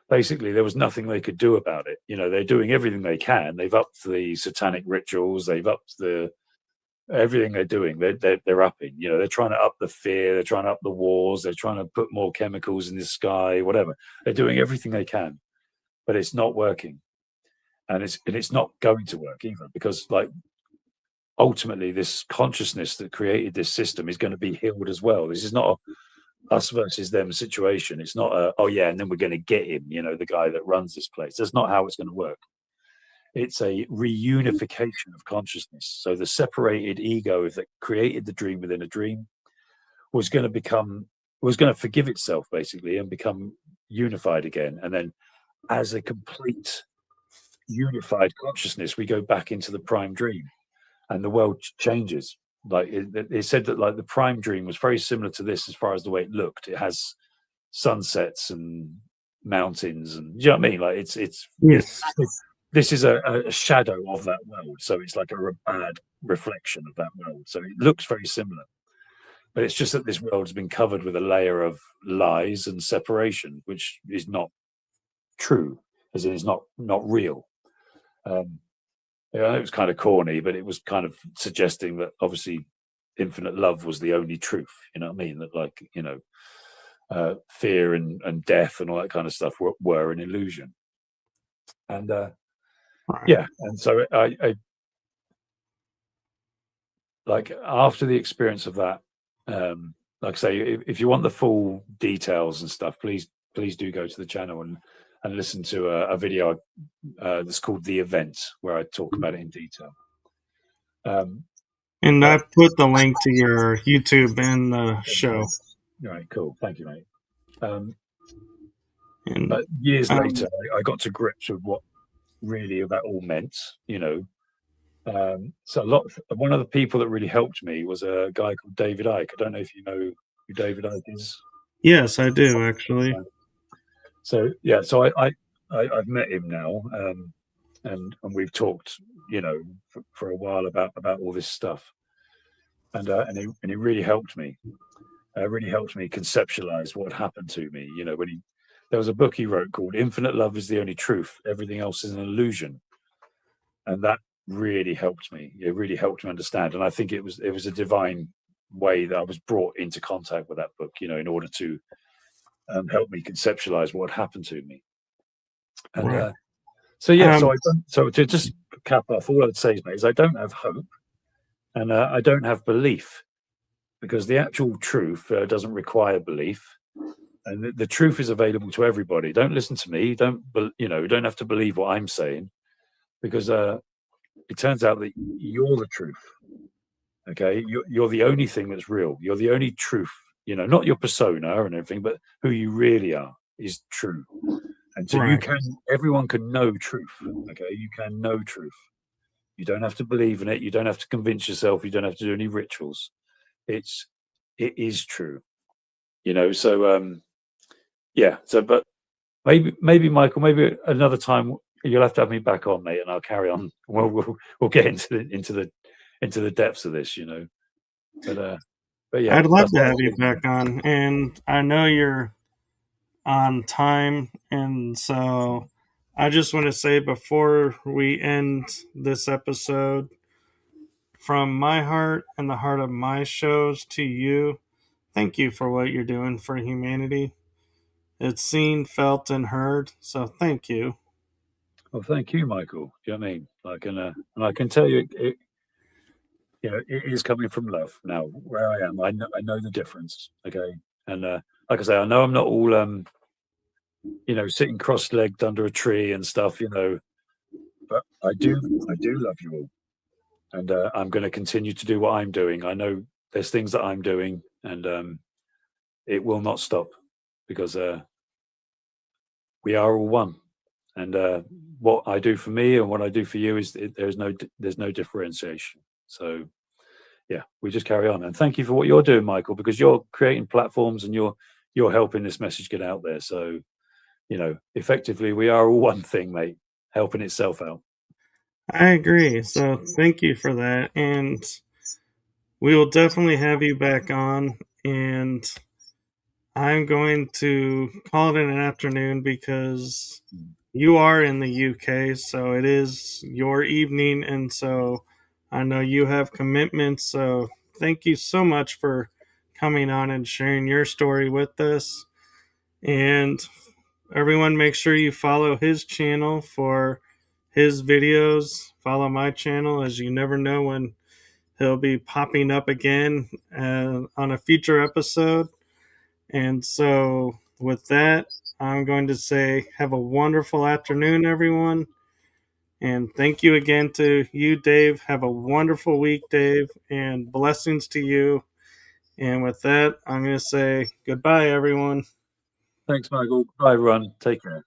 basically there was nothing they could do about it. They're doing everything they can. They've upped the satanic rituals. They've upped everything they're doing. They're upping. They're trying to up the fear. They're trying to up the wars. They're trying to put more chemicals in the sky. Whatever. They're doing everything they can, but it's not working, and it's not going to work either because ultimately this consciousness that created this system is going to be healed as well. This is not us versus them situation. It's not and then we're going to get him, the guy that runs this place. That's not how it's going to work. It's a reunification of consciousness. So the separated ego that created the dream within a dream was going to forgive itself basically and become unified again. And then as a complete unified consciousness, we go back into the prime dream and the world changes. Like it said that like the prime dream was very similar to this as far as the way it looked. It has sunsets and mountains and you know what I mean? Like it's Yes. this is a shadow of that world. So it's like a bad reflection of that world. So it looks very similar. But it's just that this world has been covered with a layer of lies and separation, which is not true, as in it's not real. It was kind of corny, but it was kind of suggesting that obviously infinite love was the only truth. You know what I mean? That fear and death and all that kind of stuff were an illusion. And Right. and so I like after the experience of that, like I say, if you want the full details and stuff, please do go to the channel and listen to a video that's called The Event, where I talk about it in detail. And I put the link to your YouTube in the show. All right, cool. Thank you, mate. And But years later, I got to grips with what really that all meant, So one of the people that really helped me was a guy called David Icke. I don't know if you know who David Icke is. yes, I do actually. So yeah, so I've met him now, and we've talked, for a while about all this stuff, and he really helped me. really helped me conceptualize what happened to me. You know, there was a book he wrote called "Infinite Love is the Only Truth. Everything else is an illusion," and that really helped me. It really helped me understand, and I think it was a divine way that I was brought into contact with that book. You know, in order to help me conceptualize what happened to me. And Right. so yeah, Um, so to just cap off, all I'd say is, mate, is I don't have hope, and I don't have belief, because the actual truth doesn't require belief, and the truth is available to everybody. Don't listen to me. You don't have to believe what I'm saying, because it turns out that you're the truth. Okay, you're the only thing that's real. You're the only truth. You know, not your persona and everything, but who you really are is true. And so right. everyone can know truth. Okay, you can know truth. You don't have to believe in it. You don't have to convince yourself. You don't have to do any rituals. It is true. You know, so yeah. So, but maybe Michael, maybe another time you'll have to have me back on, mate, and I'll carry on. We'll get into the depths of this, you know. But yeah, I'd love that's to what I have was you thinking. back on, and I know you're on time, and so I just want to say before we end this episode, from my heart and the heart of my shows to you, thank you for what you're doing for humanity. It's seen, felt, and heard, so thank you. Well, thank you, Michael. Do you know what I mean? Like, and I can tell you, you know, it is coming from love. Now, where I am, I know the difference. Okay, and like I say, I know I'm not all you know, sitting cross-legged under a tree and stuff, you know, but I do love you all, and I'm going to continue to do what I'm doing. I know there's things that I'm doing, and it will not stop, because we are all one. And what I do for me and what I do for you there's no differentiation. So yeah, we just carry on. And thank you for what you're doing, Michael, because you're creating platforms and you're helping this message get out there. So you know, effectively, we are all one thing, mate, helping itself out. I agree, so thank you for that, and we will definitely have you back on, and I'm going to call it an afternoon because you are in the UK, so it is your evening, and so I know you have commitments. So thank you so much for coming on and sharing your story with us. And everyone, make sure you follow his channel for his videos. Follow my channel, as you never know when he'll be popping up again on a future episode. And so, with that, I'm going to say, have a wonderful afternoon, everyone. And thank you again to you, Dave. Have a wonderful week, Dave, and blessings to you. And with that, I'm going to say goodbye, everyone. Thanks, Michael. Bye, everyone. Take care.